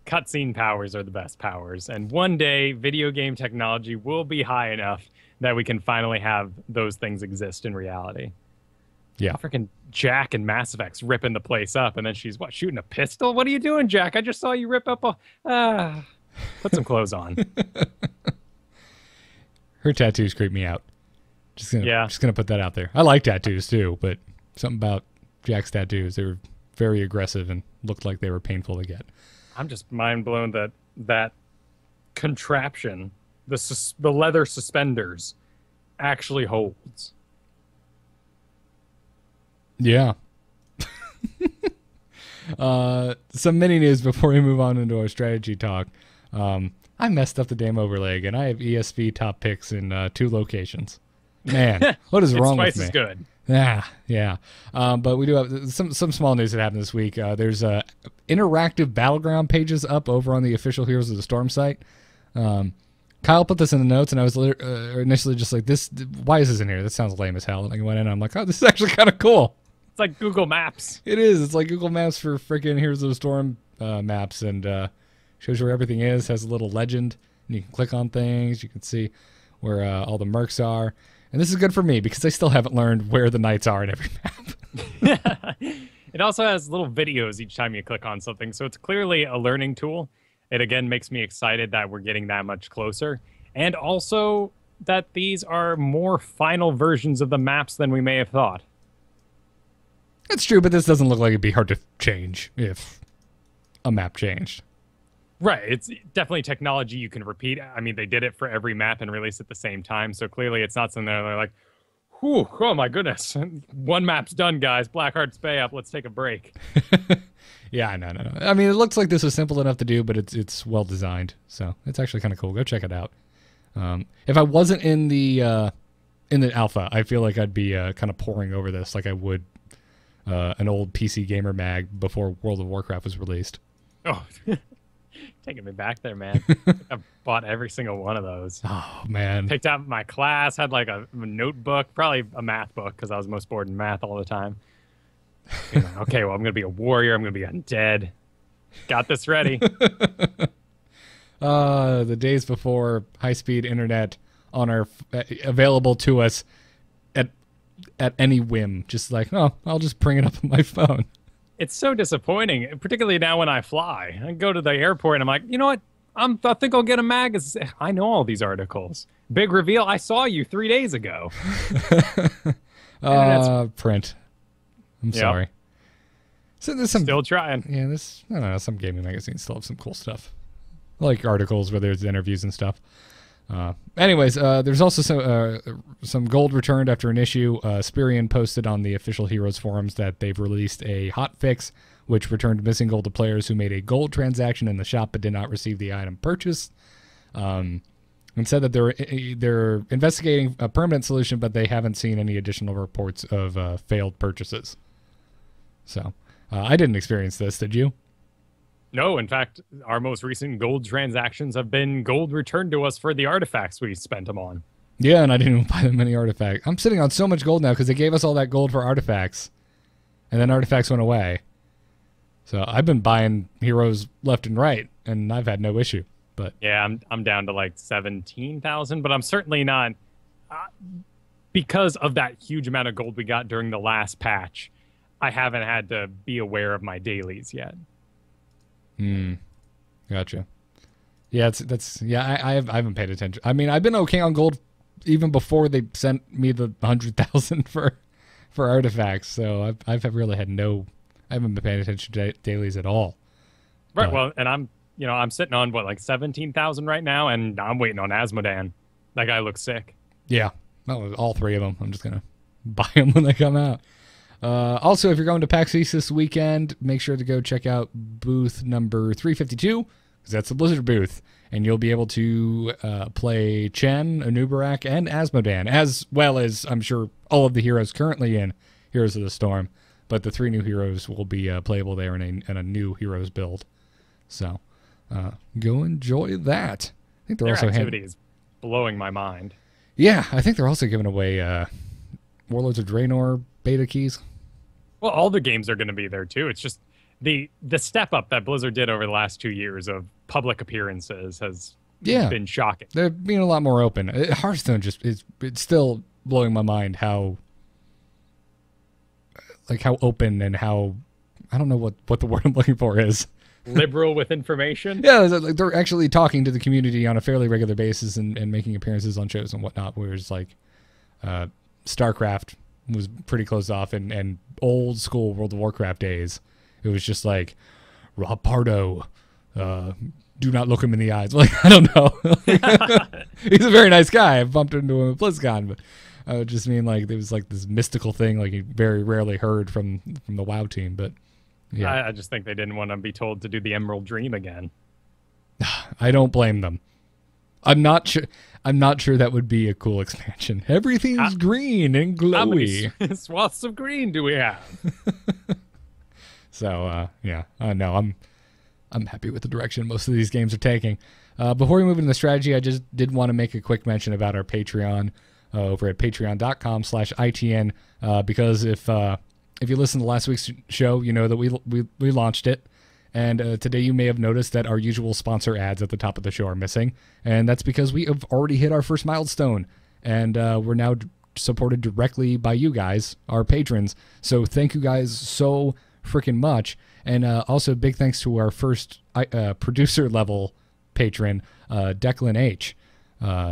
cutscene powers are the best powers, and one day video game technology will be high enough that we can finally have those things exist in reality. Yeah. Freaking Jack and Mass Effect's ripping the place up, and then she's, shooting a pistol? What are you doing, Jack? I just saw you rip up a... put some clothes on. Her tattoos creep me out. Just gonna put that out there. I like tattoos too, but something about Jack's tattoos, they were very aggressive and looked like they were painful to get. I'm just mind blown that contraption, the leather suspenders, actually holds. Yeah. Some mini news before we move on into our strategy talk. I messed up the damn overlay again. I have ESV top picks in 2 locations. Man, what is wrong with me? It's twice as good. Yeah. But we do have some small news that happened this week. There's interactive battleground pages up over on the official Heroes of the Storm site. Kyle put this in the notes, and I was initially just like, "This, why is this in here? This sounds lame as hell." And I went in, and I'm like, "Oh, this is actually kind of cool." It's like Google Maps. It is. It's like Google Maps for freaking Heroes of the Storm maps, and shows you where everything is. Has a little legend, and you can click on things. You can see where all the mercs are. And this is good for me because I still haven't learned where the knights are in every map. It also has little videos each time you click on something, so it's clearly a learning tool. It again makes me excited that we're getting that much closer, and also that these are more final versions of the maps than we may have thought. That's true, but this doesn't look like it'd be hard to change if a map changed. Right, it's definitely technology you can repeat. I mean, they did it for every map and release at the same time, so clearly it's not something that they're like, whew, oh my goodness, one map's done, guys. Blackheart's Bay up, let's take a break. Yeah, no. I mean, it looks like this was simple enough to do, but it's well designed, so it's actually kind of cool. Go check it out. If I wasn't in the alpha, I feel like I'd be kind of poring over this like I would an old PC Gamer mag before World of Warcraft was released. Oh, taking me back there, man. I've bought every single one of those. Oh, man. Picked out my class, had like a notebook, probably a math book because I was most bored in math all the time. Okay, well, I'm going to be a warrior. I'm going to be undead. Got this ready. The days before high-speed internet available to us at any whim. Just like, oh, I'll just bring it up on my phone. It's so disappointing, particularly now when I fly. I go to the airport and I'm like, you know what? I think I'll get a magazine. I know all these articles. Big reveal, I saw you 3 days ago. Print. I'm sorry. So there's some still trying. Yeah, I don't know, some gaming magazines still have some cool stuff. Like articles where there's interviews and stuff. Anyways, there's also some gold returned after an issue. Spirion posted on the official Heroes forums that they've released a hot fix, which returned missing gold to players who made a gold transaction in the shop but did not receive the item purchased. And said that they're investigating a permanent solution, but they haven't seen any additional reports of failed purchases. So, I didn't experience this, did you? No, in fact, our most recent gold transactions have been gold returned to us for the artifacts we spent them on. Yeah, and I didn't even buy that many artifacts. I'm sitting on so much gold now because they gave us all that gold for artifacts, and then artifacts went away. So I've been buying heroes left and right, and I've had no issue. But yeah, I'm down to like 17,000, but I'm certainly not because of that huge amount of gold we got during the last patch. I haven't had to be aware of my dailies yet. Gotcha. Yeah, I haven't paid attention. I mean, I've been okay on gold even before they sent me the 100,000 for artifacts. So I've really had I haven't been paying attention to dailies at all. Right. Well, and I'm sitting on what, like 17,000 right now, and I'm waiting on Asmodan. That guy looks sick. Yeah, all 3 of them. I'm just gonna buy them when they come out. Also, if you're going to PAX East this weekend, make sure to go check out booth number 352. because that's the Blizzard booth, and you'll be able to play Chen, Anubarak, and Asmodan, as well as, I'm sure, all of the heroes currently in Heroes of the Storm. But the 3 new heroes will be playable there in a new heroes build. So go enjoy that. I think they're Their also activity is blowing my mind. Yeah, I think they're also giving away Warlords of Draenor beta keys. Well, all the games are going to be there too. It's just the step up that Blizzard did over the last 2 years of public appearances has been shocking. They're being a lot more open. Hearthstone it's still blowing my mind how open and how, I don't know what the word I'm looking for is. Liberal with information. Yeah, like they're actually talking to the community on a fairly regular basis and making appearances on shows and whatnot. Whereas like StarCraft was pretty closed off, and old school World of Warcraft days, it was just like Rob Pardo, do not look him in the eyes. Like, I don't know. He's a very nice guy. I bumped into him at BlizzCon, but I would just mean like there was like this mystical thing like you very rarely heard from the WoW team. But yeah, I just think they didn't want to be told to do the Emerald Dream again. I don't blame them. I'm not sure that would be a cool expansion. Everything's green and glowy. How many swaths of green do we have? So yeah, no, I'm happy with the direction most of these games are taking. Before we move into the strategy, I just did want to make a quick mention about our Patreon over at patreon.com/ITN, because if you listen to last week's show, you know that we launched it. And today you may have noticed that our usual sponsor ads at the top of the show are missing. And that's because we have already hit our first milestone. And we're now supported directly by you guys, our patrons. So thank you guys so freaking much. And also big thanks to our first producer level patron, Declan H.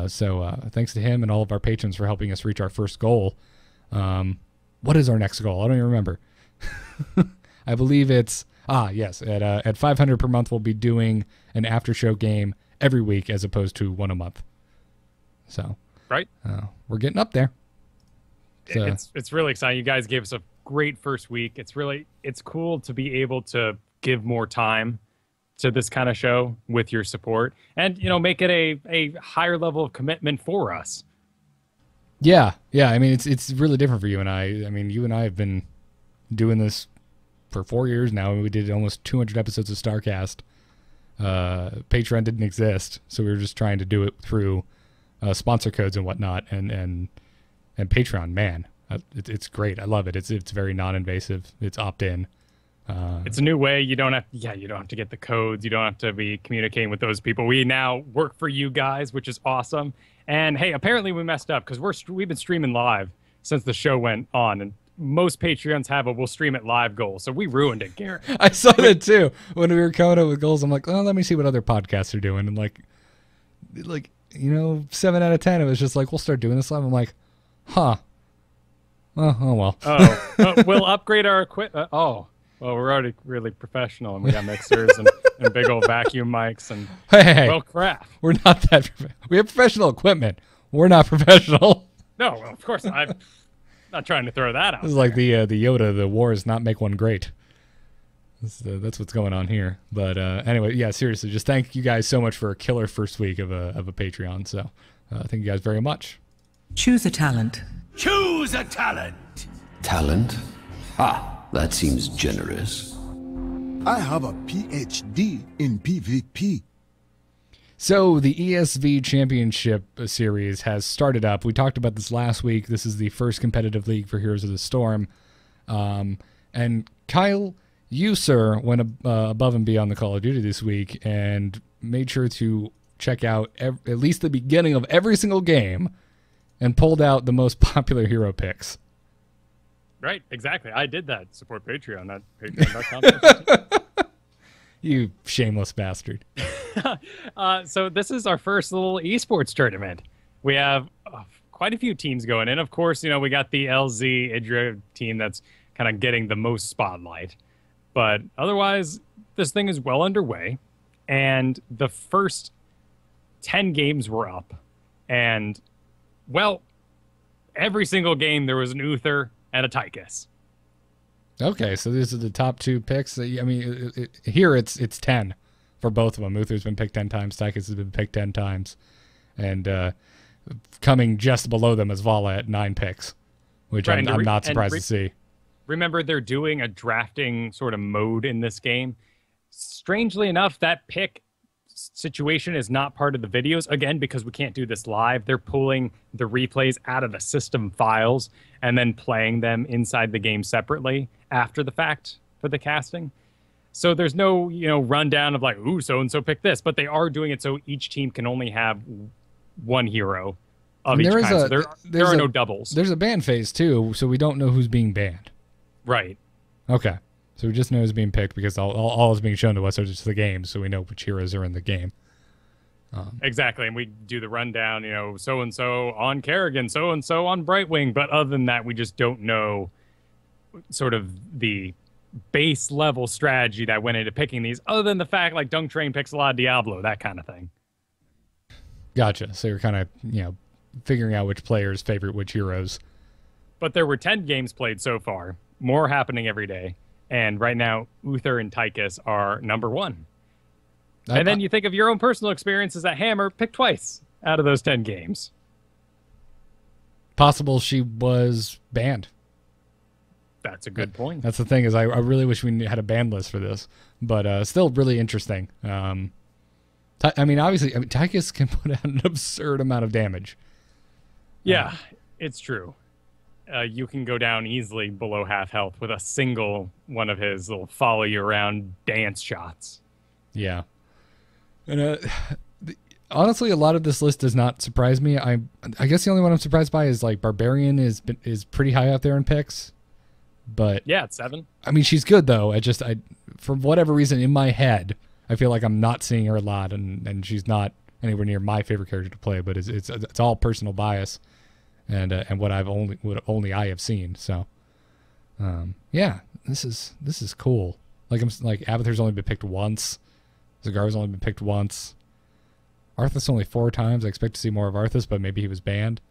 So thanks to him and all of our patrons for helping us reach our first goal. What is our next goal? I don't even remember. I believe it's... yes. At 500 per month, we'll be doing an after show game every week as opposed to one a month. So, right, we're getting up there. So, it's really exciting. You guys gave us a great first week. It's cool to be able to give more time to this kind of show with your support, and make it a higher level of commitment for us. Yeah. I mean, it's really different for you and I. I mean, you and I have been doing this for 4 years now. We did almost 200 episodes of StarCast. Patreon didn't exist, so we were just trying to do it through sponsor codes and whatnot. And Patreon, man, it's great. I love it. It's very non-invasive. It's opt-in. It's a new way. You don't have to get the codes. You don't have to be communicating with those people. We now work for you guys, which is awesome. And hey, apparently we messed up because we've been streaming live since the show went on, and most Patreons have a we'll stream it live goal. So we ruined it, Garrett. I saw that too. When we were coming up with goals, I'm like, oh, let me see what other podcasts are doing. And like 7 out of 10, it was just like, we'll start doing this live. I'm like, huh. Oh well. We'll upgrade our equipment. Well, we're already really professional, and we got mixers and big old vacuum mics. And hey, well, crap. We're not that. We have professional equipment. We're not professional. No, well, of course I'm not trying to throw that out. This is like the Yoda. The war is not make one great. That's what's going on here. But anyway, yeah, seriously, just thank you guys so much for a killer first week of a Patreon. So thank you guys very much. Choose a talent. Choose a talent. Talent? That seems generous. I have a PhD in PvP. So the ESV Championship Series has started up. We talked about this last week. This is the first competitive league for Heroes of the Storm. And Kyle, you, sir, went above and beyond the Call of Duty this week and made sure to check out at least the beginning of every single game and pulled out the most popular hero picks. Right, exactly. I did that. Support Patreon at patreon.com. You shameless bastard. So this is our first little esports tournament. We have quite a few teams going in. Of course, we got the LZ Idra team that's kind of getting the most spotlight. But otherwise, this thing is well underway. And the first 10 games were up. And, well, every single game there was an Uther and a Tychus. Okay, so these are the top two picks. I mean, here it's 10. for both of them. Uther's been picked 10 times. Tychus has been picked 10 times. And coming just below them is Vala at 9 picks, which I'm not surprised to see. Remember, they're doing a drafting sort of mode in this game. Strangely enough, that pick situation is not part of the videos. Again, because we can't do this live, they're pulling the replays out of the system files and then playing them inside the game separately after the fact for the casting. So there's no, rundown of like, ooh, so-and-so picked this, but they are doing it so each team can only have one hero of each kind. So there are no doubles. There's a ban phase too, so we don't know who's being banned. Right. Okay. So we just know who's being picked because all is being shown to us are just the games, so we know which heroes are in the game. Exactly, and we do the rundown, so-and-so on Kerrigan, so-and-so on Brightwing, but other than that, we just don't know sort of the base level strategy that went into picking these, other than the fact like Dunk Train picks a lot of Diablo, that kind of thing. Gotcha. So you're kind of, figuring out which players favorite which heroes. But there were 10 games played so far, more happening every day. And right now, Uther and Tychus are number 1. And then you think of your own personal experiences at Hammer, pick twice out of those 10 games. Possible she was banned. That's a good point. That's the thing is I really wish we had a ban list for this. But still really interesting. Obviously, Tychus can put out an absurd amount of damage. Yeah, it's true. You can go down easily below half health with a single one of his little follow you around dance shots. Yeah. And honestly, a lot of this list does not surprise me. I guess the only one I'm surprised by is like Barbarian is pretty high up there in picks. But yeah, it's 7. She's good though. I for whatever reason in my head, I feel like I'm not seeing her a lot, and she's not anywhere near my favorite character to play. But it's all personal bias. And what only I have seen. So, yeah, this is cool. Like Abathar's only been picked once. Zagara's only been picked once. Arthas only 4 times. I expect to see more of Arthas, but maybe he was banned.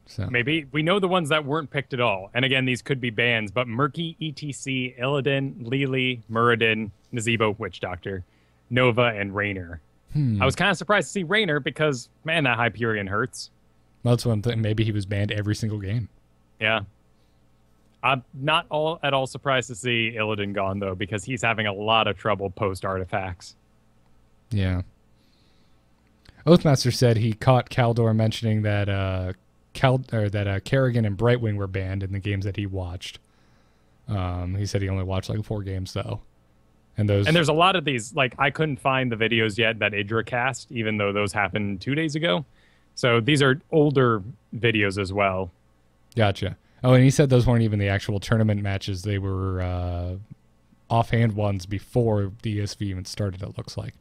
So maybe we know the ones that weren't picked at all. And again, these could be bans. But Murky, ETC, Illidan, Lili, Muradin, Nazebo, Witch Doctor, Nova, and Raynor. I was kind of surprised to see Raynor because man, that Hyperion hurts. Well, that's what I'm thinking. Maybe he was banned every single game. Yeah. I'm not at all surprised to see Illidan gone, though, because he's having a lot of trouble post-artifacts. Yeah. Oathmaster said he caught Kaldor mentioning that Kerrigan and Brightwing were banned in the games that he watched. He said he only watched like 4 games, though. And there's a lot of these. Like, I couldn't find the videos yet that Idra cast, even though those happened 2 days ago. So these are older videos as well. Gotcha. Oh, and he said those weren't even the actual tournament matches. They were offhand ones before the ESV even started, it looks like.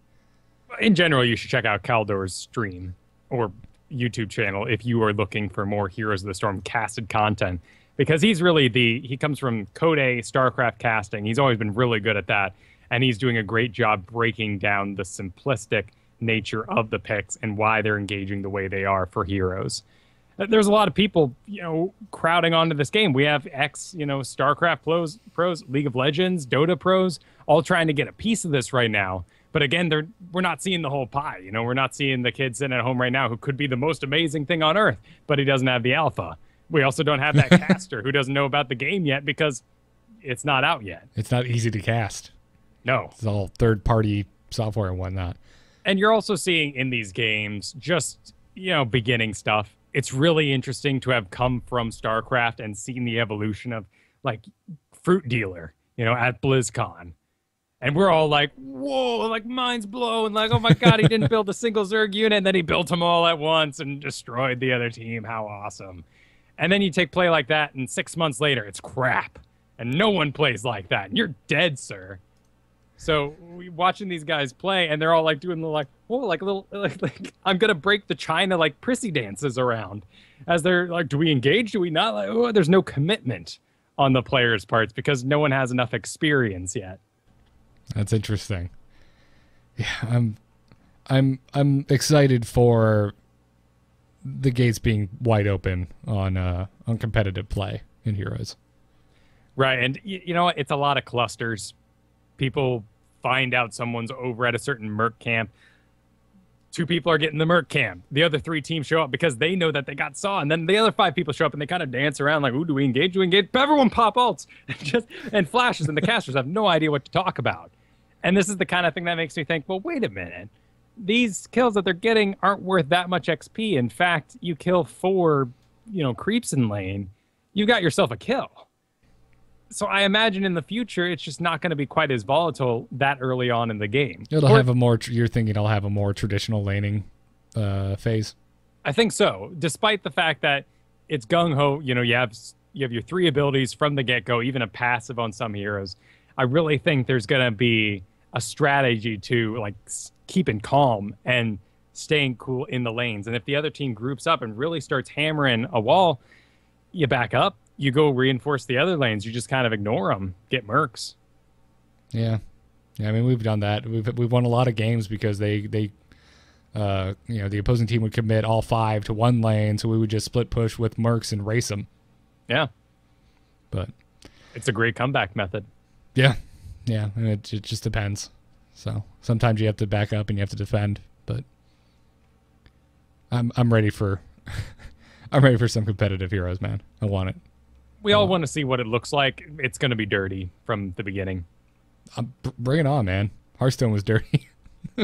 In general, you should check out Kaldor's stream or YouTube channel if you are looking for more Heroes of the Storm casted content. Because he's really he comes from Code A, StarCraft casting. He's always been really good at that. And he's doing a great job breaking down the simplistic nature of the picks and why they're engaging the way they are for heroes. There's a lot of people, crowding onto this game. We have StarCraft pros, League of Legends, Dota pros, all trying to get a piece of this right now. But again, we're not seeing the whole pie. We're not seeing the kid sitting at home right now who could be the most amazing thing on earth, but he doesn't have the alpha. We also don't have that caster who doesn't know about the game yet because it's not out yet. It's not easy to cast. No. It's all third-party software and whatnot. And you're also seeing in these games just, beginning stuff. It's really interesting to have come from StarCraft and seen the evolution of, like, Fruit Dealer, at BlizzCon. And we're all like, whoa, like, mind's blown. Like, oh, my God, he didn't build a single Zerg unit, and then he built them all at once and destroyed the other team. How awesome. And then you take play like that, and 6 months later, it's crap. And no one plays like that. And you're dead, sir. So we watching these guys play, and they're all like doing like I'm gonna break the China like prissy dances around, as they're like, do we engage? Do we not? Like, there's no commitment on the players' parts because no one has enough experience yet. That's interesting. Yeah, I'm excited for the gates being wide open on competitive play in Heroes. Right, and it's a lot of clusters. People find out someone's over at a certain merc camp. 2 people are getting the merc camp. The other 3 teams show up because they know that they got saw, and then the other 5 people show up and they kind of dance around like, "Ooh, do we engage? Do we engage?" Everyone pop ults and flashes, and the casters have no idea what to talk about. And this is the kind of thing that makes me think, well, wait a minute. These kills that they're getting aren't worth that much XP. In fact, you kill 4, creeps in lane, you got yourself a kill. So I imagine in the future, it's just not going to be quite as volatile that early on in the game. You're thinking it'll have a more traditional laning phase? I think so, despite the fact that it's gung-ho. You have your 3 abilities from the get-go, even a passive on some heroes. I really think there's going to be a strategy to like keeping calm and staying cool in the lanes. And if the other team groups up and really starts hammering a wall, you back up. You go reinforce the other lanes. You just kind of ignore them, get mercs. Yeah. I mean, we've done that. We've won a lot of games because the opposing team would commit all 5 to one lane, so we would just split push with mercs and race them. Yeah. But it's a great comeback method. Yeah. And it just depends. So sometimes you have to back up and you have to defend, but I'm ready for I'm ready for some competitive heroes, man. I want it. We all want to see what it looks like. It's going to be dirty from the beginning. Bring it on, man. Hearthstone was dirty.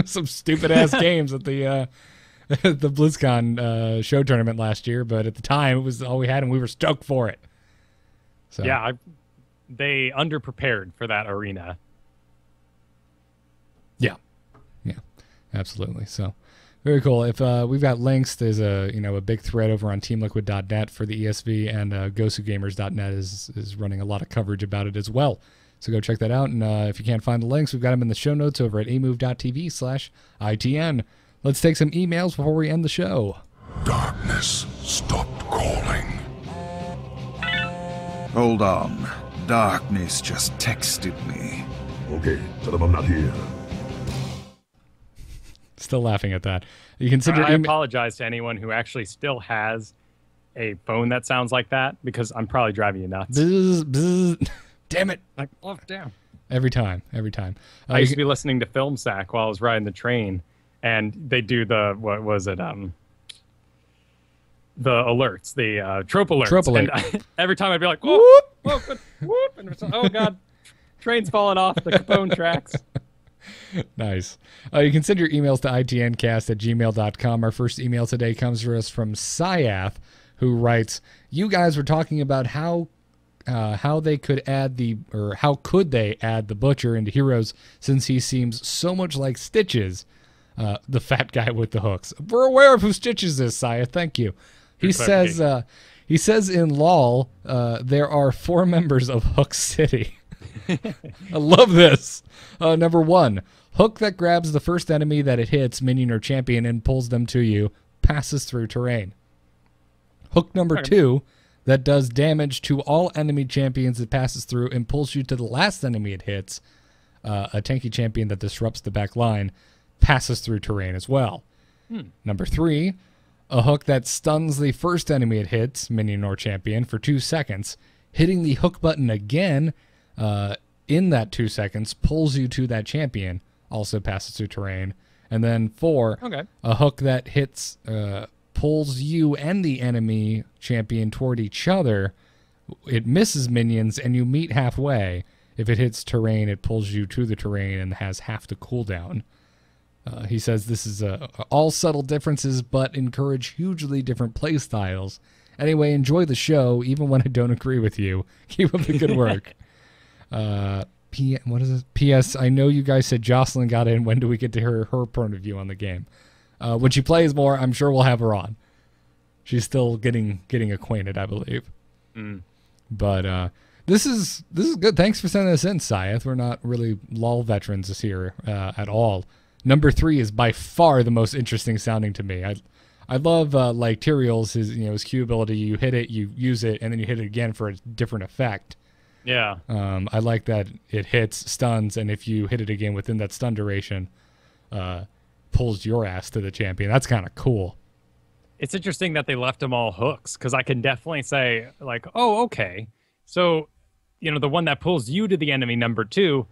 Some stupid-ass games at the BlizzCon show tournament last year, but at the time, it was all we had, and we were stoked for it. So. Yeah, they underprepared for that arena. Yeah, absolutely. So, very cool. If we've got links, there's a big thread over on TeamLiquid.net for the ESV, and GosuGamers.net is running a lot of coverage about it as well. So go check that out. And if you can't find the links, we've got them in the show notes over at amove.tv/ITN. Let's take some emails before we end the show. Darkness stopped calling. Hold on. Darkness just texted me. Okay, tell them I'm not here. Still laughing at that. You consider. I apologize to anyone who actually still has a phone that sounds like that, because I'm probably driving you nuts. Bzz. Damn it! Like, oh, damn. Every time. I used to be listening to Film Sack while I was riding the train, and they do the the alerts, the trope alerts. Trope alert. And every time I'd be like, whoop, whoop, whoop, and oh god, train's falling off the Capone tracks. Nice. You can send your emails to itncast@gmail.com. Our first email today comes to us from Syath, who writes, "You guys were talking about how they could add how could they add the Butcher into heroes since he seems so much like Stitches, the fat guy with the hooks. We're aware of who Stitches is, Syath. Thank you." He says in LOL, there are 4 members of Hook City. I love this. Number 1, hook that grabs the first enemy that it hits, minion or champion, and pulls them to you, passes through terrain. Hook number 2, that does damage to all enemy champions it passes through and pulls you to the last enemy it hits, a tanky champion that disrupts the back line, passes through terrain as well. Number 3, a hook that stuns the first enemy it hits, minion or champion, for 2 seconds, hitting the hook button again in that 2 seconds, pulls you to that champion, also passes through terrain. And then 4, a hook that hits, pulls you and the enemy champion toward each other. It misses minions and you meet halfway. If it hits terrain, it pulls you to the terrain and has half the cooldown. He says this is all subtle differences, but encourage hugely different play styles. Anyway, enjoy the show, even when I don't agree with you. Keep up the good work. What is it? P.S. I know you guys said Jocelyn got in. When do we get to hear her point of view on the game? When she plays more, I'm sure we'll have her on. She's still getting acquainted, I believe. But this is good. Thanks for sending this in, Syath. We're not really LOL veterans this year at all. Number 3 is by far the most interesting sounding to me. I love like Tyrael's his Q ability. You hit it, you use it, and then you hit it again for a different effect. Yeah. I like that it hits, stuns, and if you hit it again within that stun duration, pulls your ass to the champion. That's kind of cool. It's interesting that they left them all hooks, because I can definitely say, like, oh, okay. So, the one that pulls you to the enemy, number 2,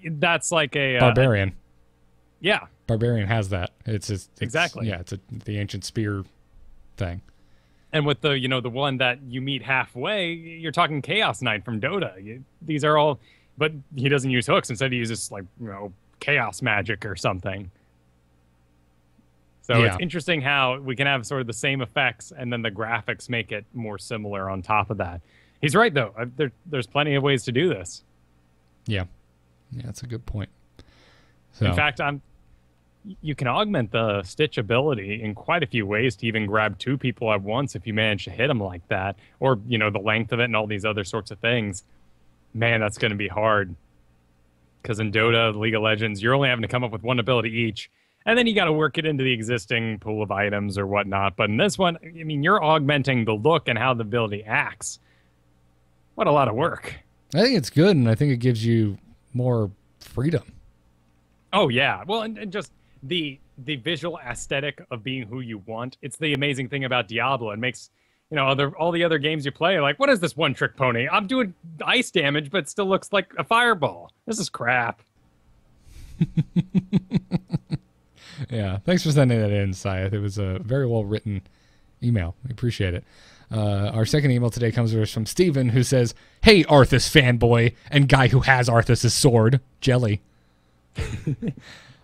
That's like a Barbarian. Yeah. Barbarian has that. It's Exactly. Yeah, it's the ancient spear thing. And with the the one that you meet halfway, you're talking Chaos Knight from Dota. These are all, but he doesn't use hooks. Instead, he uses like chaos magic or something. So Yeah. it's interesting how we can have sort of the same effects, and then the graphics make it more similar on top of that. He's right though. There's plenty of ways to do this. Yeah, that's a good point. So. In fact, you can augment the Stitch ability in quite a few ways to even grab two people at once if you manage to hit them like that, or the length of it and all these other sorts of things. Man, that's going to be hard, because in Dota, League of Legends, you're only having to come up with one ability each, and then you got to work it into the existing pool of items or whatnot. But in this one, I mean, you're augmenting the look and how the ability acts. What a lot of work. I think it's good, and I think it gives you more freedom. Oh yeah, well, and just the visual aesthetic of being who you want. It's the amazing thing about Diablo. It makes all the other games you play like, what is this one trick pony? I'm doing ice damage, but it still looks like a fireball. This is crap. Yeah, thanks for sending that in, Scythe. It was a very well written email. We appreciate it. Our second email today comes to us from Steven, who says, "Hey, Arthas fanboy and guy who has Arthas' sword, Jelly.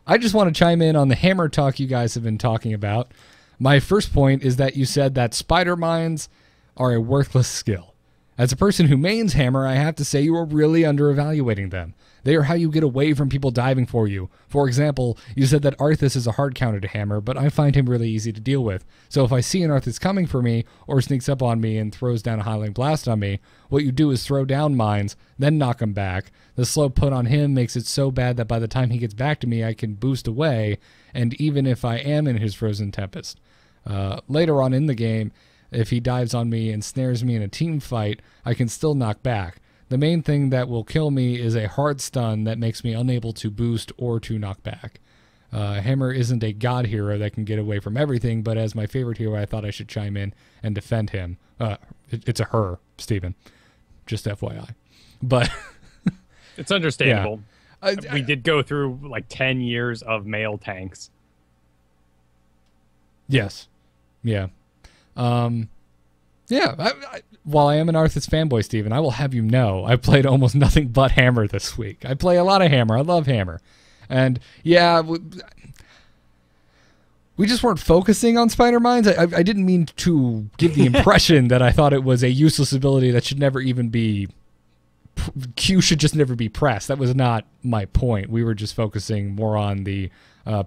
I just want to chime in on the hammer talk you guys have been talking about. My first point is that you said that spider mines are a worthless skill. As a person who mains hammer, I have to say you are really underevaluating them. They are how you get away from people diving for you. For example, you said that Arthas is a hard counter to hammer, but I find him really easy to deal with. So if I see an Arthas coming for me, or sneaks up on me and throws down a Highling Blast on me, what you do is throw down mines, then knock him back. The slow put on him makes it so bad that by the time he gets back to me, I can boost away, and even if I am in his Frozen Tempest. Later on in the game, if he dives on me and snares me in a team fight, I can still knock back. The main thing that will kill me is a hard stun that makes me unable to boost or to knock back. Hammer isn't a god hero that can get away from everything, but as my favorite hero, I thought I should chime in and defend him. It's a her, Steven. Just FYI. But it's understandable. Yeah. We did go through like 10 years of male tanks. Yes. Yeah. While I am an Arthas fanboy, Steven, I will have you know I played almost nothing but Hammer this week. I play a lot of Hammer. I love Hammer. And yeah, we just weren't focusing on spider mines. I didn't mean to give the impression that I thought it was a useless ability that should never even be... Q should just never be pressed. That was not my point. We were just focusing more on the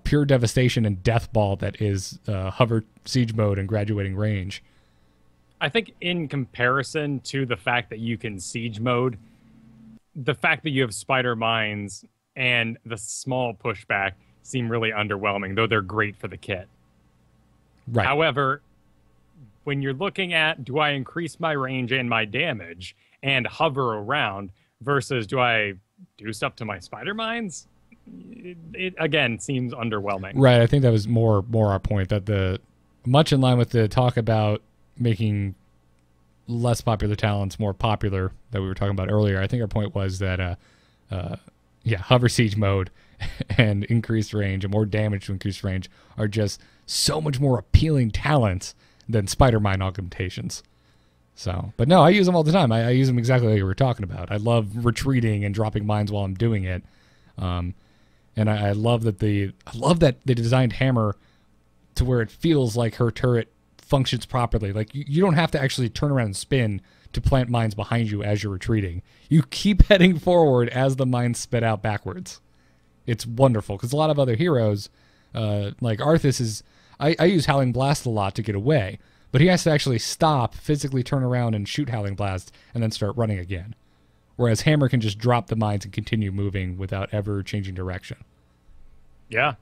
pure devastation and death ball that is hover siege mode and graduating range. I think in comparison to the fact that you can siege mode, the fact that you have spider mines and the small pushback seem really underwhelming, though they're great for the kit. Right. However, when you're looking at, do I increase my range and my damage and hover around versus do I do stuff to my spider mines? It again seems underwhelming. Right. I think that was more our point, that much in line with the talk about making less popular talents more popular that we were talking about earlier. I think our point was that hover siege mode and increased range and more damage to increased range are just so much more appealing talents than spider mine augmentations. So, but no, I use them all the time. I use them exactly like you were talking about. I love retreating and dropping mines while I'm doing it. And I love that they designed Hammer to where it feels like her turret functions properly. Like you don't have to actually turn around and spin to plant mines behind you as you're retreating. You keep heading forward as the mines spit out backwards. It's wonderful, because a lot of other heroes, like Arthas is... I use Howling Blast a lot to get away, but he has to actually stop, physically turn around and shoot Howling Blast, and then start running again. Whereas Hammer can just drop the mines and continue moving without ever changing direction. Yeah.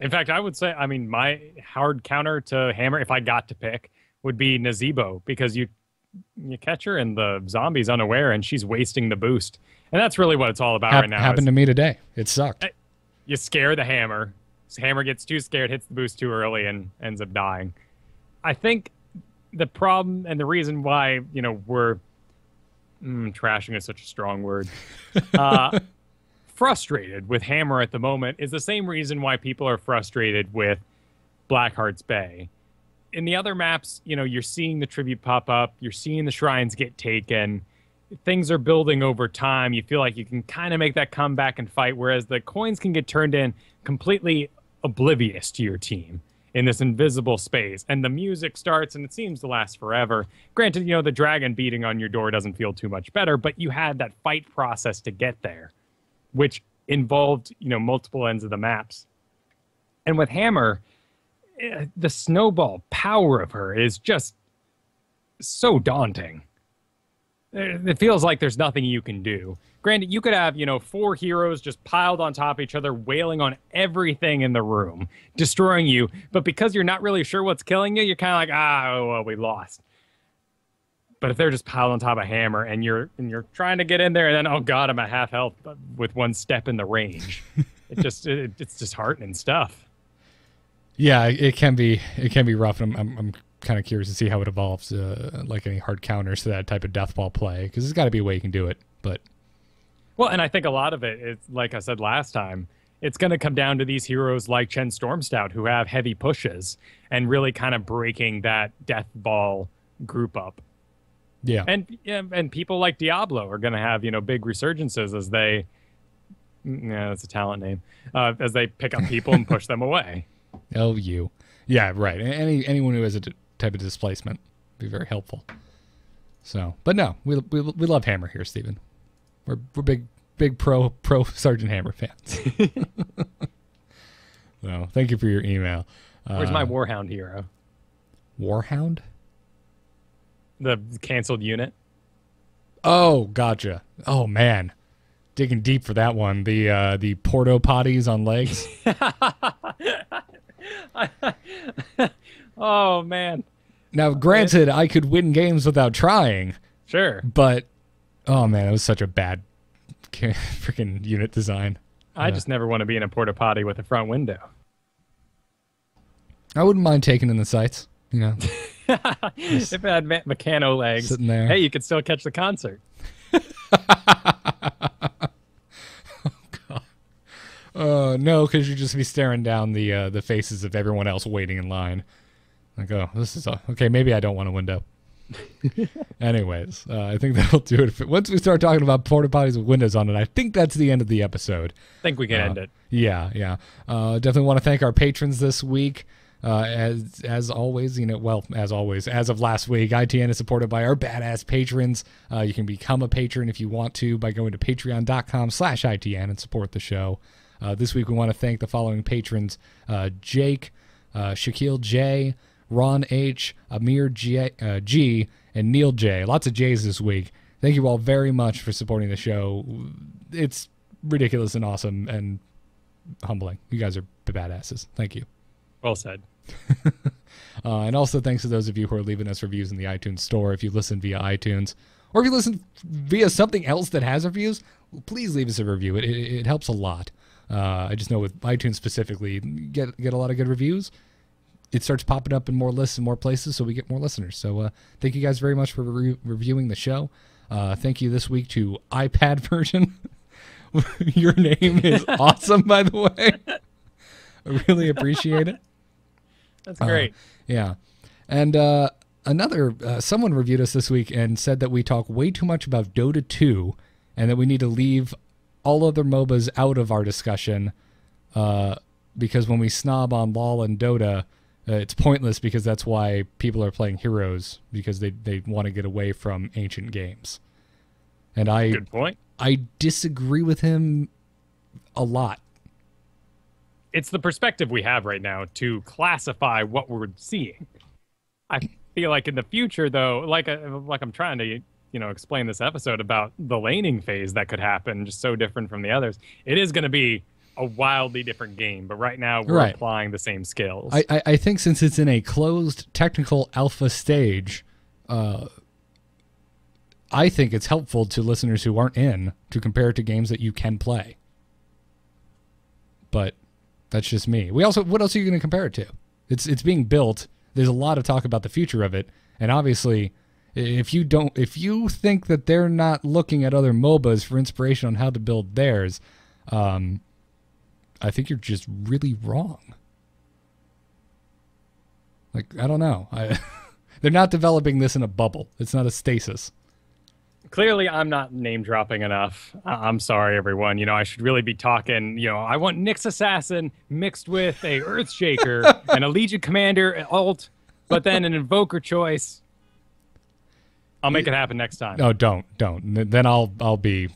In fact, I would say, my hard counter to Hammer, if I got to pick, would be Nazebo, because you catch her and the zombie's unaware and she's wasting the boost. And that's really what it's all about right now. Happened to me today. It sucked. You scare the Hammer. Hammer gets too scared, hits the boost too early, and ends up dying. I think the problem and the reason why, we're... trashing is such a strong word. frustrated with Hammer at the moment is the same reason why people are frustrated with Blackheart's Bay. In the other maps, you know, you're seeing the tribute pop up, you're seeing the shrines get taken, things are building over time. You feel like you can kind of make that comeback and fight, whereas the coins can get turned in completely oblivious to your team in this invisible space. And the music starts and it seems to last forever. Granted, you know, the dragon beating on your door doesn't feel too much better, but you had that fight process to get there, which involved, you know, multiple ends of the maps. And with Hammer, the snowball power of her is just so daunting. It feels like there's nothing you can do. Granted, you could have, you know, 4 heroes just piled on top of each other, wailing on everything in the room, destroying you. But because you're not really sure what's killing you, you're kind of like, oh, well, we lost. But if they're just piled on top of Hammer and you're trying to get in there, and then, oh God, I'm at half health with 1 step in the range, it's disheartening stuff. Yeah, it can be rough, and I'm kind of curious to see how it evolves, like any hard counters to that type of death ball play, because there's got to be a way you can do it. But well, and I think a lot of it is, like I said last time, it's going to come down to these heroes like Chen Stormstout who have heavy pushes and really kind of breaking that death ball group up. Yeah, and people like Diablo are going to have, you know, big resurgences as they, yeah, that's a talent name, as they pick up people and push them away. Oh, you. Yeah, right. Anyone who has a type of displacement would be very helpful. So, but no, we love Hammer here, Steven. We're big pro Sergeant Hammer fans. So, thank you for your email. Where's my Warhound hero? Warhound? The canceled unit. Oh, gotcha. Oh man, digging deep for that one. The porto potties on legs. Oh man. Now, granted, I could win games without trying. Sure. But oh man, it was such a bad freaking unit design. I just never want to be in a porta potty with a front window. I wouldn't mind taking in the sights, you know. If it had mechano legs, sitting there. Hey, you could still catch the concert. No, because you'd just be staring down the faces of everyone else waiting in line. Like, oh, this is okay. Maybe I don't want a window. Anyways, I think that'll do it. Once we start talking about porta potties with windows on it, I think that's the end of the episode. I think we can end it. Yeah. Definitely want to thank our patrons this week. As always, you know, well, as always, as of last week, ITN is supported by our badass patrons. You can become a patron if you want to by going to patreon.com/ITN and support the show. This week, we want to thank the following patrons: Jake, Shaquille J, Ron H, Amir G, and Neil J. Lots of J's this week. Thank you all very much for supporting the show. It's ridiculous and awesome and humbling. You guys are badasses. Thank you. Well said. And also thanks to those of you who are leaving us reviews in the iTunes store. If you listen via iTunes, or if you listen via something else that has reviews, please leave us a review. It helps a lot. I just know with iTunes specifically, get a lot of good reviews. It starts popping up in more lists and more places, so we get more listeners. So thank you guys very much for reviewing the show. Thank you this week to iPad version. Your name is awesome, by the way. I really appreciate it. That's great. Yeah. And someone reviewed us this week and said that we talk way too much about Dota 2 and that we need to leave all other MOBAs out of our discussion because when we snob on LoL and Dota, it's pointless because that's why people are playing Heroes, because they want to get away from ancient games. And Good point. I disagree with him a lot. It's the perspective we have right now to classify what we're seeing. I feel like in the future, though, like I'm trying to, you know, explain this episode about the laning phase that could happen, just so different from the others. It is going to be a wildly different game, but right now we're applying the same skills. I think since it's in a closed technical alpha stage, I think it's helpful to listeners who aren't in to compare it to games that you can play. But that's just me. What else are you going to compare it to? It's being built. There's a lot of talk about the future of it, and obviously, if you think that they're not looking at other MOBAs for inspiration on how to build theirs, I think you're just really wrong. Like, I don't know. They're not developing this in a bubble. It's not a stasis. Clearly, I'm not name dropping enough. I'm sorry, everyone. You know, I should really be talking. You know, I want Nyx Assassin mixed with a Earthshaker and a Legion Commander alt, but then an Invoker choice. I'll make it happen next time. No, don't. Then I'll be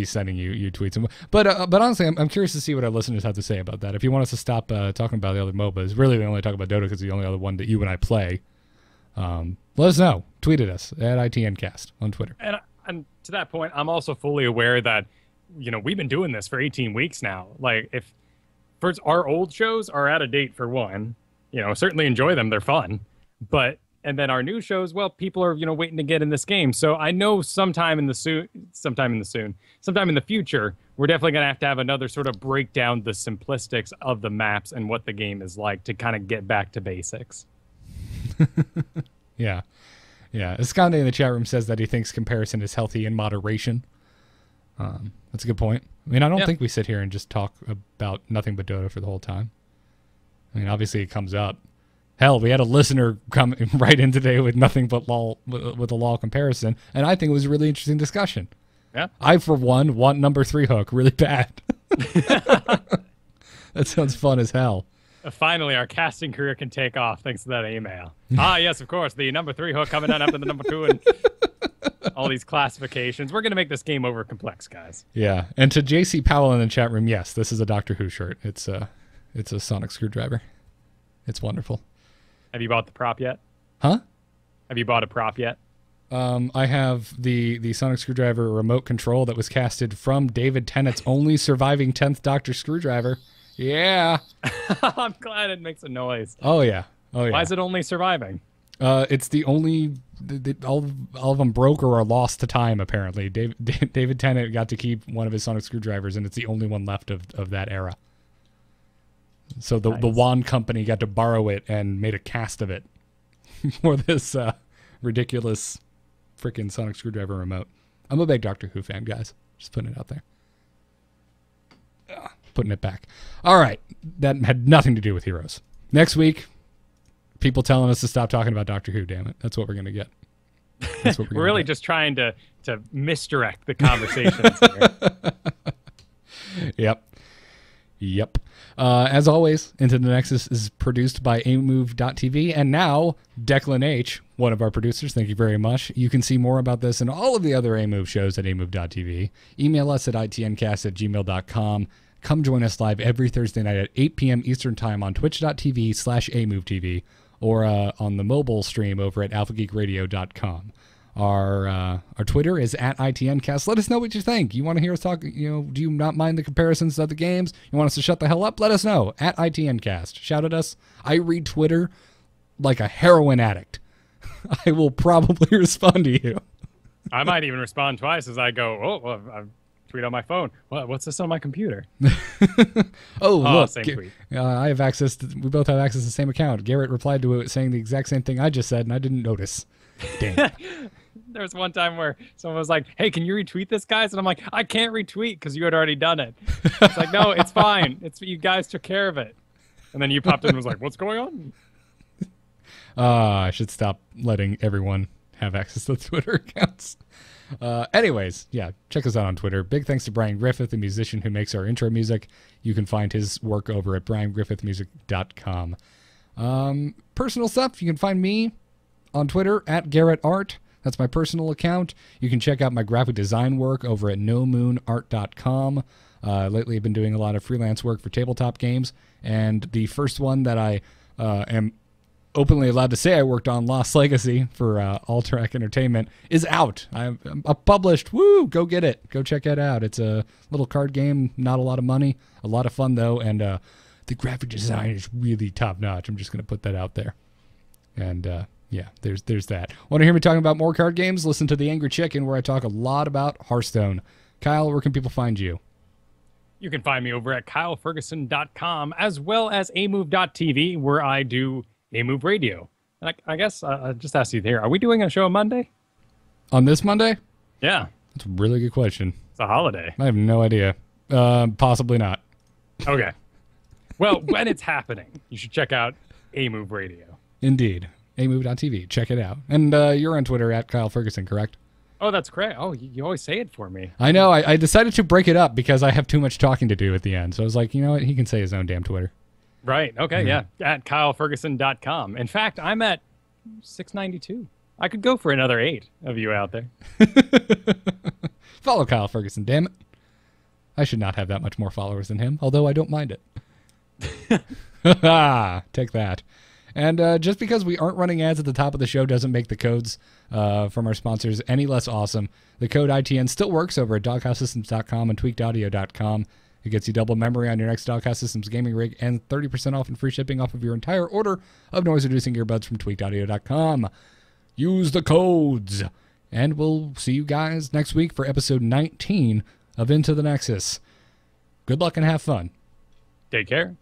sending you tweets. But honestly, I'm curious to see what our listeners have to say about that. If you want us to stop talking about the other MOBAs, really we only talk about Dota because it's the only other one that you and I play. Let us know. Tweet at us at ITNcast on Twitter. And to that point, I'm also fully aware that, you know, we've been doing this for 18 weeks now. Like, if first our old shows are out of date for one, you know, certainly enjoy them. They're fun. And then our new shows, well, people are, you know, waiting to get in this game. So I know sometime in the future, we're definitely going to have another sort of breakdown the simplistics of the maps and what the game is like to kind of get back to basics. Yeah. Esconde in the chat room says that he thinks comparison is healthy in moderation. That's a good point. I mean, I don't think we sit here and just talk about nothing but Dota for the whole time. I mean, obviously it comes up. Hell, we had a listener come right in today with nothing but LOL, with a LOL comparison, and I think it was a really interesting discussion. Yeah. I, for one, want number 3 hook really bad. That sounds fun as hell. Finally, our casting career can take off thanks to that email. Yes, of course, the number 3 hook coming down after the number 2 and all these classifications. We're going to make this game over complex, guys. Yeah, and to JC Powell in the chat room, yes, this is a Doctor Who shirt. It's a sonic screwdriver. It's wonderful. Have you bought the prop yet? Huh? Have you bought a prop yet? I have the sonic screwdriver remote control that was casted from David Tennant's only surviving 10th Doctor screwdriver. Yeah. I'm glad it makes a noise. Oh yeah. Why is it only surviving? It's the only all of them broke or are lost to time. Apparently, David Tennant got to keep one of his sonic screwdrivers, and it's the only one left of that era. So the wand company got to borrow it and made a cast of it for this ridiculous freaking sonic screwdriver remote. I'm a big Doctor Who fan, guys. Just putting it out there. Putting it back. All right. That had nothing to do with Heroes. Next week, people telling us to stop talking about Doctor Who, damn it. That's what we're going to get. That's what we're really just trying to misdirect the conversations here. Yep. As always, Into the Nexus is produced by amove.tv, and now Declan H., one of our producers, thank you very much. You can see more about this and all of the other amove shows at amove.tv. Email us at itncast@gmail.com. Come join us live every Thursday night at 8 p.m. Eastern Time on twitch.tv/amovetv or on the mobile stream over at alphageekradio.com. Our Twitter is at ITNcast. Let us know what you think. You want to hear us talk, do you not mind the comparisons of the games? You want us to shut the hell up? Let us know at ITNcast. Shout at us. I read Twitter like a heroin addict. I will probably respond to you. I might even respond twice as I go, I tweet on my phone. What's this on my computer? Look. Same tweet. I have access we both have access to the same account. Garrett replied to it saying the exact same thing I just said, and I didn't notice. Damn. There was one time where someone was like, hey, can you retweet this, guys? And I'm like, I can't retweet because you had already done it. It's like, no, it's fine. You guys took care of it. And then you popped in and was like, what's going on? I should stop letting everyone have access to Twitter accounts. Anyways, yeah, check us out on Twitter. Big thanks to Brian Griffith, the musician who makes our intro music. You can find his work over at briangriffithmusic.com. Personal stuff, you can find me on Twitter at Garrett Art. That's my personal account. You can check out my graphic design work over at nomoonart.com. Lately, I've been doing a lot of freelance work for tabletop games, and the first one that I am openly allowed to say I worked on, Lost Legacy, for Alterac Entertainment, is out. I'm published. Woo! Go get it. Go check it out. It's a little card game, not a lot of money, a lot of fun, though, and the graphic design is really top-notch. I'm just going to put that out there. And, yeah, there's that. Want to hear me talking about more card games? Listen to The Angry Chicken, where I talk a lot about Hearthstone. Kyle, where can people find you? You can find me over at kyleferguson.com, as well as amove.tv, where I do Amove Radio. And I guess I just asked you here, are we doing a show on Monday? On this Monday? Yeah. That's a really good question. It's a holiday. I have no idea. Possibly not. Okay. Well, when it's happening, you should check out A Move Radio. Indeed. amove.tv. Check it out. And you're on Twitter at Kyle Ferguson, correct? Oh, that's great. Oh, you always say it for me. I know. I decided to break it up because I have too much talking to do at the end. So I was like, you know what? He can say his own damn Twitter. Right. Okay. Yeah. At KyleFerguson.com. In fact, I'm at 692. I could go for another 8 of you out there. Follow Kyle Ferguson, damn it. I should not have that much more followers than him, although I don't mind it. Take that. And just because we aren't running ads at the top of the show doesn't make the codes from our sponsors any less awesome. The code ITN still works over at doghousesystems.com and tweakedaudio.com. It gets you double memory on your next Doghouse Systems gaming rig and 30% off and free shipping off of your entire order of noise-reducing earbuds from tweakedaudio.com. Use the codes. And we'll see you guys next week for episode 19 of Into the Nexus. Good luck and have fun. Take care.